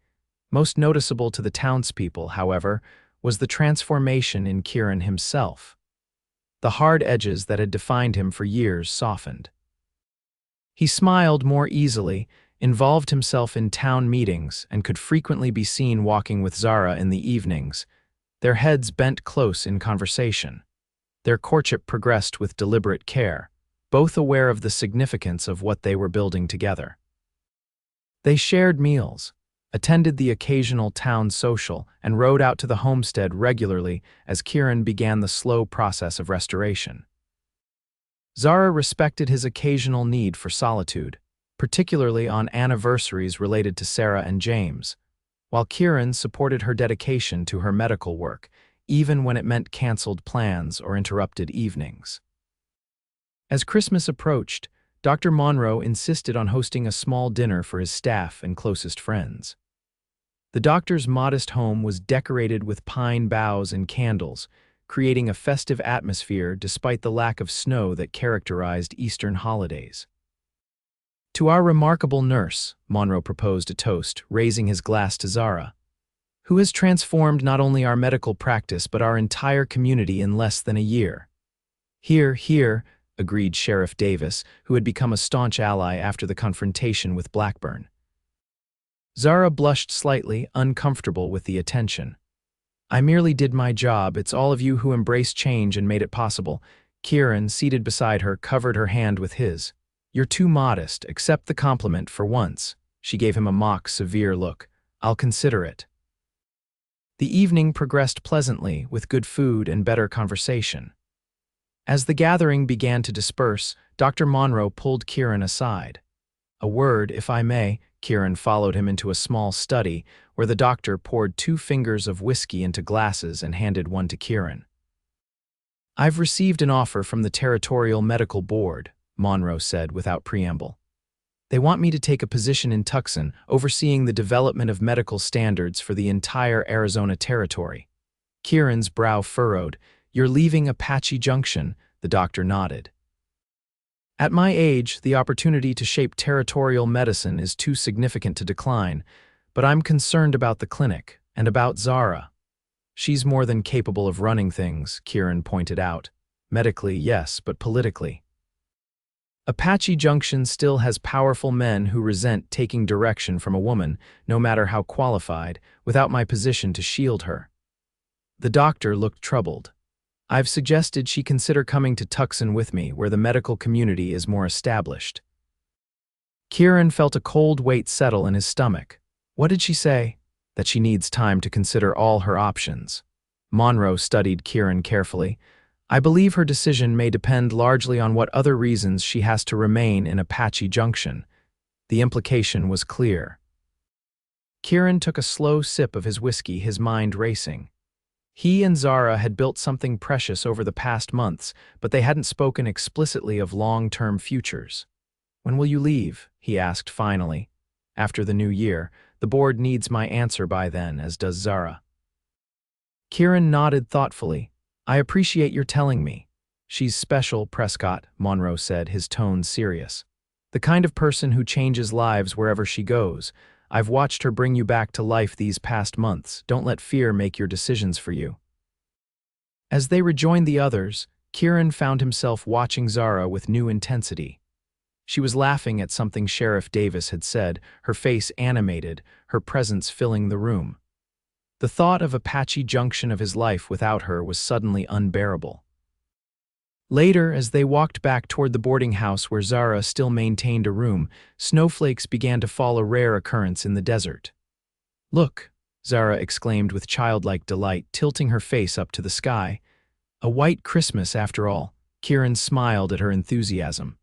Most noticeable to the townspeople, however, was the transformation in Kieran himself. The hard edges that had defined him for years softened. He smiled more easily, involved himself in town meetings, and could frequently be seen walking with Zara in the evenings, their heads bent close in conversation. Their courtship progressed with deliberate care, both aware of the significance of what they were building together. They shared meals, attended the occasional town social, and rode out to the homestead regularly as Kieran began the slow process of restoration. Zara respected his occasional need for solitude, particularly on anniversaries related to Sarah and James, while Kieran supported her dedication to her medical work, even when it meant canceled plans or interrupted evenings. As Christmas approached, Dr. Monroe insisted on hosting a small dinner for his staff and closest friends. The doctor's modest home was decorated with pine boughs and candles, creating a festive atmosphere despite the lack of snow that characterized Eastern holidays. "To our remarkable nurse," Monroe proposed a toast, raising his glass to Zara, "who has transformed not only our medical practice but our entire community in less than a year." "Here, here," agreed Sheriff Davis, who had become a staunch ally after the confrontation with Blackburn. Zara blushed slightly, uncomfortable with the attention. "I merely did my job. It's all of you who embraced change and made it possible." Kieran, seated beside her, covered her hand with his. "You're too modest. Accept the compliment for once." She gave him a mock, severe look. "I'll consider it." The evening progressed pleasantly, with good food and better conversation. As the gathering began to disperse, Dr. Monroe pulled Kieran aside. "A word, if I may." Kieran followed him into a small study, where the doctor poured 2 fingers of whiskey into glasses and handed one to Kieran. "I've received an offer from the Territorial Medical Board," Monroe said without preamble. "They want me to take a position in Tucson, overseeing the development of medical standards for the entire Arizona territory." Kieran's brow furrowed. "You're leaving Apache Junction," the doctor nodded. "At my age, the opportunity to shape territorial medicine is too significant to decline, but I'm concerned about the clinic, and about Zara." "She's more than capable of running things," Kieran pointed out. "Medically, yes, but politically. Apache Junction still has powerful men who resent taking direction from a woman, no matter how qualified, without my position to shield her." The doctor looked troubled. "I've suggested she consider coming to Tucson with me, where the medical community is more established." Kieran felt a cold weight settle in his stomach. "What did she say?" "That she needs time to consider all her options." Monroe studied Kieran carefully. "I believe her decision may depend largely on what other reasons she has to remain in Apache Junction." The implication was clear. Kieran took a slow sip of his whiskey, his mind racing. He and Zara had built something precious over the past months, but they hadn't spoken explicitly of long-term futures. "When will you leave?" he asked finally. "After the new year. The board needs my answer by then, as does Zara." Kieran nodded thoughtfully. "I appreciate your telling me." "She's special, Prescott," Monroe said, his tone serious. "The kind of person who changes lives wherever she goes. I've watched her bring you back to life these past months. Don't let fear make your decisions for you." As they rejoined the others, Kieran found himself watching Zara with new intensity. She was laughing at something Sheriff Davis had said, her face animated, her presence filling the room. The thought of Apache Junction of his life without her was suddenly unbearable. Later, as they walked back toward the boarding house where Zara still maintained a room, snowflakes began to fall, a rare occurrence in the desert. "Look," Zara exclaimed with childlike delight, tilting her face up to the sky. "A white Christmas, after all." Kieran smiled at her enthusiasm.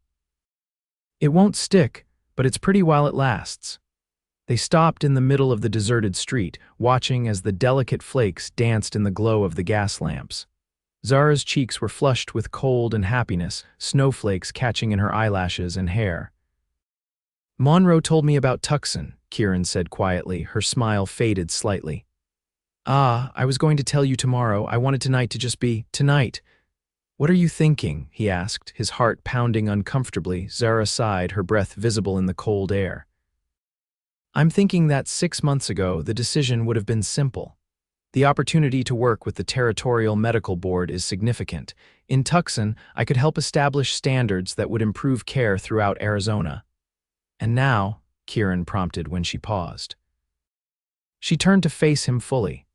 "It won't stick, but it's pretty while it lasts." They stopped in the middle of the deserted street, watching as the delicate flakes danced in the glow of the gas lamps. Zara's cheeks were flushed with cold and happiness, snowflakes catching in her eyelashes and hair. "Monroe told me about Tucson," Kieran said quietly, her smile faded slightly. "Ah, I was going to tell you tomorrow. I wanted tonight to just be tonight." "What are you thinking?" he asked, his heart pounding uncomfortably. Zara sighed, her breath visible in the cold air. "I'm thinking that 6 months ago, the decision would have been simple. The opportunity to work with the Territorial Medical Board is significant. In Tucson, I could help establish standards that would improve care throughout Arizona." "And now," Kieran prompted when she paused. She turned to face him fully.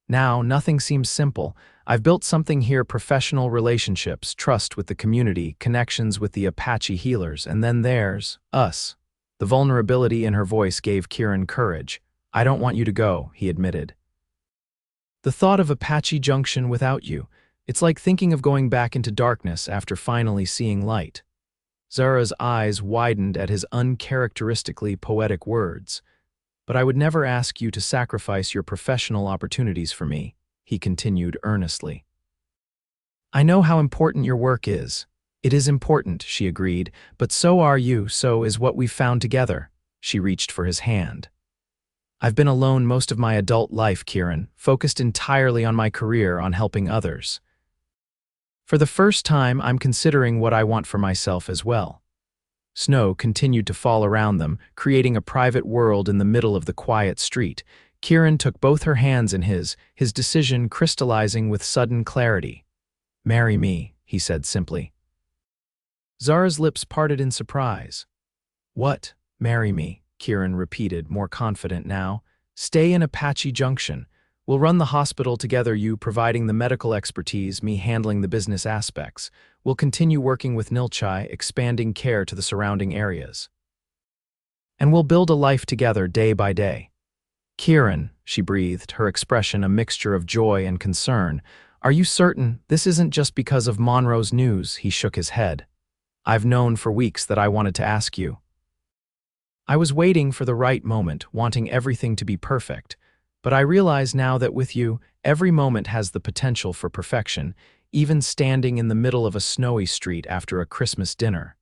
"Now, nothing seems simple. I've built something here: professional relationships, trust with the community, connections with the Apache healers, and then there's us." The vulnerability in her voice gave Kieran courage. "I don't want you to go," he admitted. "The thought of Apache Junction without you, it's like thinking of going back into darkness after finally seeing light." Zara's eyes widened at his uncharacteristically poetic words. "But I would never ask you to sacrifice your professional opportunities for me," he continued earnestly. "I know how important your work is." "It is important," she agreed, "but so are you, so is what we've found together." She reached for his hand. "I've been alone most of my adult life, Kieran, focused entirely on my career, on helping others. For the first time, I'm considering what I want for myself as well." Snow continued to fall around them, creating a private world in the middle of the quiet street. Kieran took both her hands in his decision crystallizing with sudden clarity. "Marry me," he said simply. Zara's lips parted in surprise. "What? Marry me?" Kieran repeated, more confident now. "Stay in Apache Junction. We'll run the hospital together, you providing the medical expertise, me handling the business aspects. We'll continue working with Nilchai, expanding care to the surrounding areas. And we'll build a life together day by day. Kieran, she breathed, her expression a mixture of joy and concern. Are you certain this isn't just because of Monroe's news? He shook his head. I've known for weeks that I wanted to ask you. I was waiting for the right moment, wanting everything to be perfect. But I realize now that with you, every moment has the potential for perfection, even standing in the middle of a snowy street after a Christmas dinner.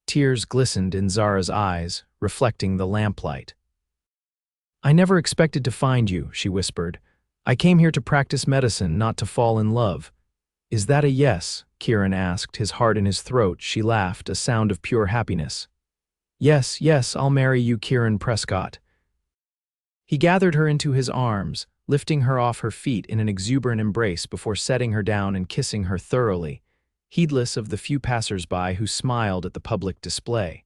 Tears glistened in Zara's eyes, reflecting the lamplight. I never expected to find you, she whispered. I came here to practice medicine, not to fall in love. Is that a yes? Kieran asked, his heart in his throat. She laughed, a sound of pure happiness. Yes, yes, I'll marry you, Kieran Prescott. He gathered her into his arms, lifting her off her feet in an exuberant embrace before setting her down and kissing her thoroughly, heedless of the few passers-by who smiled at the public display.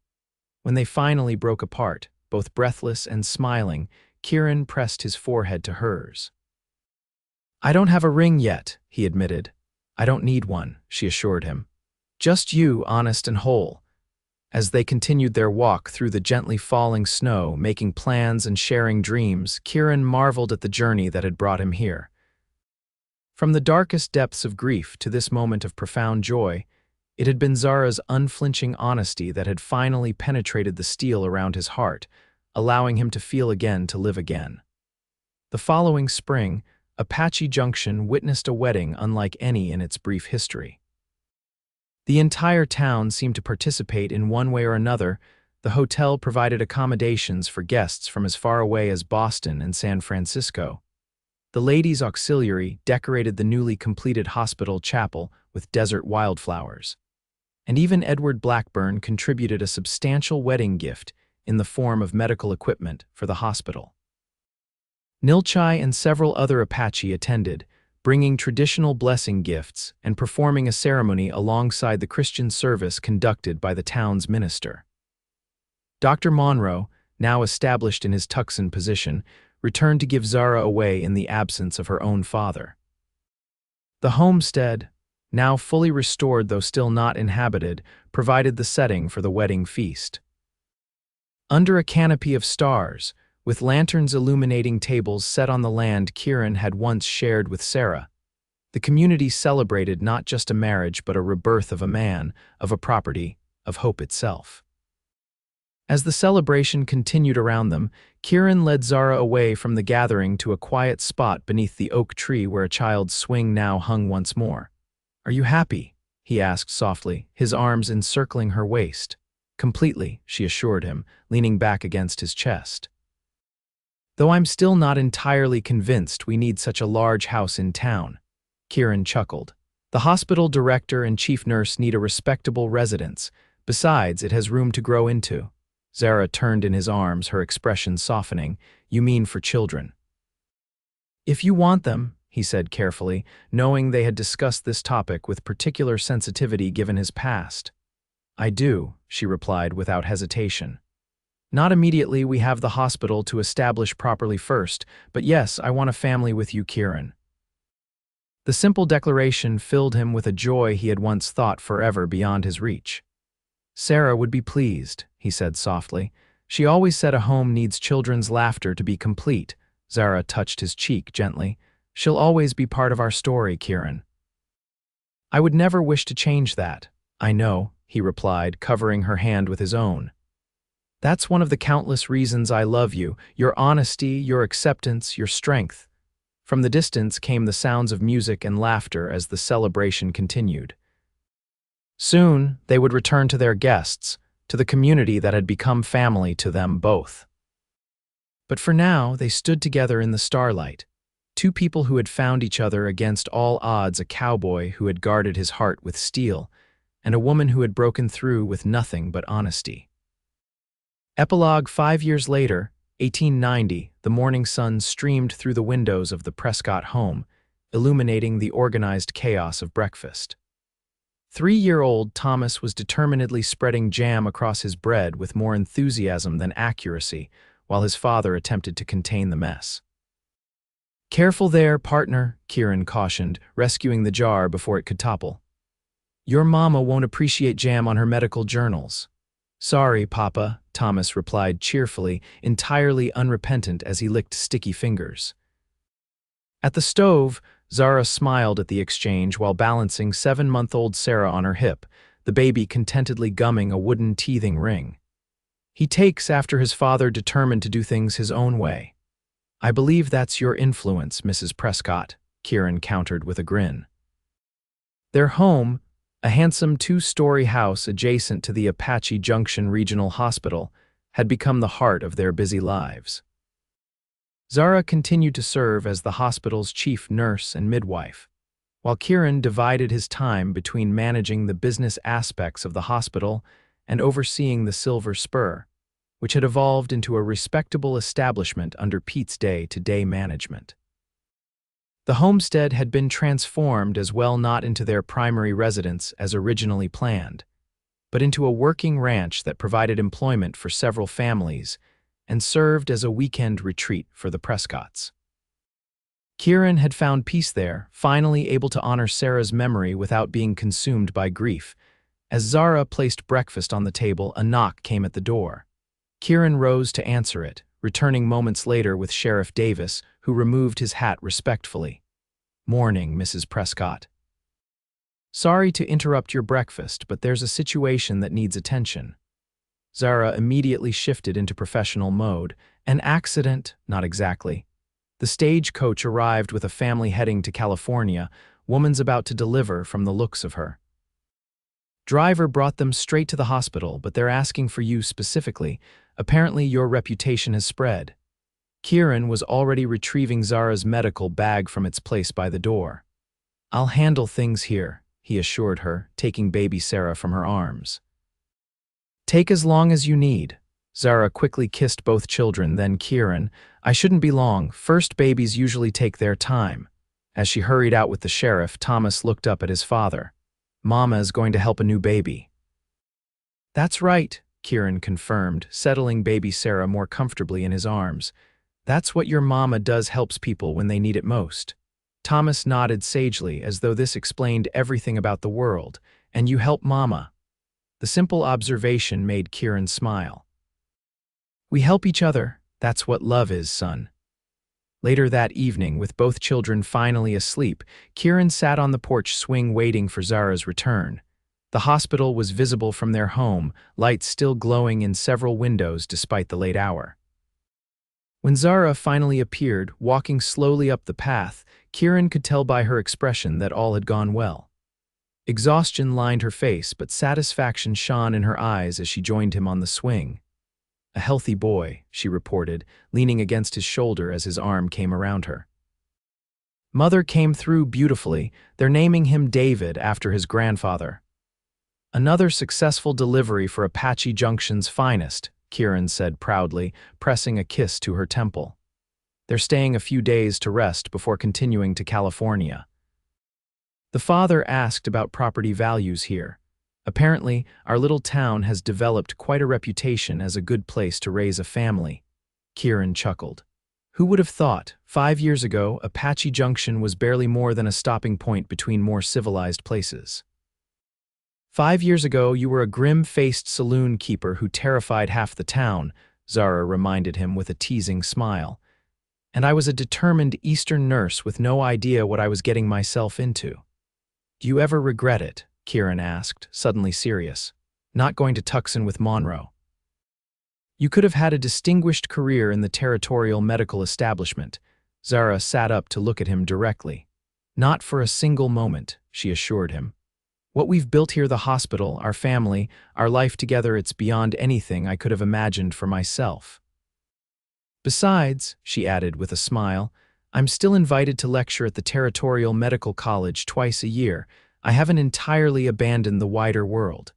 When they finally broke apart, both breathless and smiling, Kieran pressed his forehead to hers. I don't have a ring yet, he admitted. I don't need one, she assured him. Just you, honest and whole. As they continued their walk through the gently falling snow, making plans and sharing dreams, Kieran marveled at the journey that had brought him here. From the darkest depths of grief to this moment of profound joy, it had been Zara's unflinching honesty that had finally penetrated the steel around his heart, allowing him to feel again, to live again. The following spring, Apache Junction witnessed a wedding unlike any in its brief history. The entire town seemed to participate in one way or another. The hotel provided accommodations for guests from as far away as Boston and San Francisco. The ladies' auxiliary decorated the newly completed hospital chapel with desert wildflowers. And even Edward Blackburn contributed a substantial wedding gift in the form of medical equipment for the hospital. Nilchai and several other Apache attended, bringing traditional blessing gifts and performing a ceremony alongside the Christian service conducted by the town's minister. Dr. Monroe, now established in his Tucson position, returned to give Zara away in the absence of her own father. The homestead, now fully restored though still not inhabited, provided the setting for the wedding feast. Under a canopy of stars, with lanterns illuminating tables set on the land Kieran had once shared with Sarah, the community celebrated not just a marriage but a rebirth of a man, of a property, of hope itself. As the celebration continued around them, Kieran led Zara away from the gathering to a quiet spot beneath the oak tree where a child's swing now hung once more. Are you happy? He asked softly, his arms encircling her waist. Completely, she assured him, leaning back against his chest. Though I'm still not entirely convinced we need such a large house in town, Kieran chuckled. The hospital director and chief nurse need a respectable residence. Besides, it has room to grow into. Zara turned in his arms, her expression softening. You mean for children? If you want them, he said carefully, knowing they had discussed this topic with particular sensitivity given his past. I do, she replied without hesitation. Not immediately, we have the hospital to establish properly first, but yes, I want a family with you, Kieran. The simple declaration filled him with a joy he had once thought forever beyond his reach. Sarah would be pleased, he said softly. She always said a home needs children's laughter to be complete. Zara touched his cheek gently. She'll always be part of our story, Kieran. I would never wish to change that. I know, he replied, covering her hand with his own. That's one of the countless reasons I love you, your honesty, your acceptance, your strength. From the distance came the sounds of music and laughter as the celebration continued. Soon, they would return to their guests, to the community that had become family to them both. But for now, they stood together in the starlight, two people who had found each other against all odds, a cowboy who had guarded his heart with steel, and a woman who had broken through with nothing but honesty. Epilogue 5 years later, 1890, the morning sun streamed through the windows of the Prescott home, illuminating the organized chaos of breakfast. 3-year-old Thomas was determinedly spreading jam across his bread with more enthusiasm than accuracy, while his father attempted to contain the mess. Careful there, partner, Kieran cautioned, rescuing the jar before it could topple. Your mama won't appreciate jam on her medical journals. Sorry, Papa, Thomas replied cheerfully, entirely unrepentant as he licked sticky fingers. At the stove, Zara smiled at the exchange while balancing 7-month-old Sarah on her hip, the baby contentedly gumming a wooden teething ring. He takes after his father, determined to do things his own way. I believe that's your influence, Mrs. Prescott, Kieran countered with a grin. Their home, a handsome 2-story house adjacent to the Apache Junction Regional Hospital, had become the heart of their busy lives. Zara continued to serve as the hospital's chief nurse and midwife, while Kieran divided his time between managing the business aspects of the hospital and overseeing the Silver Spur, which had evolved into a respectable establishment under Pete's day-to-day management. The homestead had been transformed as well, not into their primary residence as originally planned, but into a working ranch that provided employment for several families and served as a weekend retreat for the Prescotts. Kieran had found peace there, finally able to honor Sarah's memory without being consumed by grief. As Zara placed breakfast on the table, a knock came at the door. Kieran rose to answer it, returning moments later with Sheriff Davis, who removed his hat respectfully. Morning, Mrs. Prescott. Sorry to interrupt your breakfast, but there's a situation that needs attention. Zara immediately shifted into professional mode. An accident? Not exactly. The stagecoach arrived with a family heading to California, woman's about to deliver from the looks of her. Driver brought them straight to the hospital, but they're asking for you specifically. Apparently your reputation has spread. Kieran was already retrieving Zara's medical bag from its place by the door. I'll handle things here, he assured her, taking baby Sarah from her arms. Take as long as you need. Zara quickly kissed both children, then Kieran. I shouldn't be long. First babies usually take their time. As she hurried out with the sheriff, Thomas looked up at his father. Mama is going to help a new baby. That's right, Kieran confirmed, settling baby Sarah more comfortably in his arms. That's what your mama does, helps people when they need it most. Thomas nodded sagely, as though this explained everything about the world. And you help mama. The simple observation made Kieran smile. We help each other. That's what love is, son. Later that evening, with both children finally asleep, Kieran sat on the porch swing waiting for Zara's return. The hospital was visible from their home, lights still glowing in several windows despite the late hour. When Zara finally appeared, walking slowly up the path, Kieran could tell by her expression that all had gone well. Exhaustion lined her face, but satisfaction shone in her eyes as she joined him on the swing. A healthy boy, she reported, leaning against his shoulder as his arm came around her. Mother came through beautifully. They're naming him David after his grandfather. Another successful delivery for Apache Junction's finest, Kieran said proudly, pressing a kiss to her temple. They're staying a few days to rest before continuing to California. The father asked about property values here. Apparently, our little town has developed quite a reputation as a good place to raise a family. Kieran chuckled. Who would have thought, 5 years ago, Apache Junction was barely more than a stopping point between more civilized places. 5 years ago, you were a grim-faced saloon keeper who terrified half the town, Zara reminded him with a teasing smile. And I was a determined Eastern nurse with no idea what I was getting myself into. Do you ever regret it? Kieran asked, suddenly serious. Not going to Tucson with Monroe. You could have had a distinguished career in the territorial medical establishment. Zara sat up to look at him directly. Not for a single moment, she assured him. What we've built here, the hospital, our family, our life together, it's beyond anything I could have imagined for myself. Besides, she added with a smile, I'm still invited to lecture at the Territorial Medical College twice a year. I haven't entirely abandoned the wider world.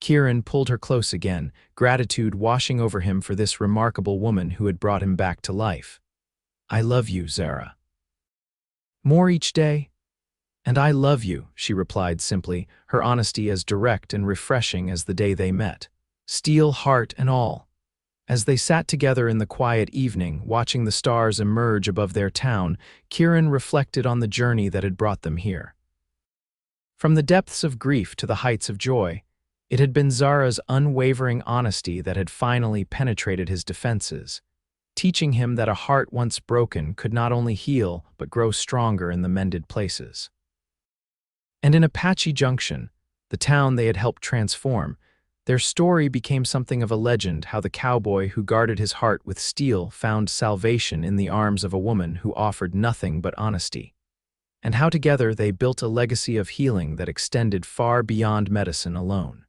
Kieran pulled her close again, gratitude washing over him for this remarkable woman who had brought him back to life. I love you, Zara. More each day? And I love you, she replied simply, her honesty as direct and refreshing as the day they met. Steel heart and all. As they sat together in the quiet evening, watching the stars emerge above their town, Kieran reflected on the journey that had brought them here. From the depths of grief to the heights of joy, it had been Zara's unwavering honesty that had finally penetrated his defenses, teaching him that a heart once broken could not only heal but grow stronger in the mended places. And in Apache Junction, the town they had helped transform, their story became something of a legend, how the cowboy who guarded his heart with steel found salvation in the arms of a woman who offered nothing but honesty, and how together they built a legacy of healing that extended far beyond medicine alone.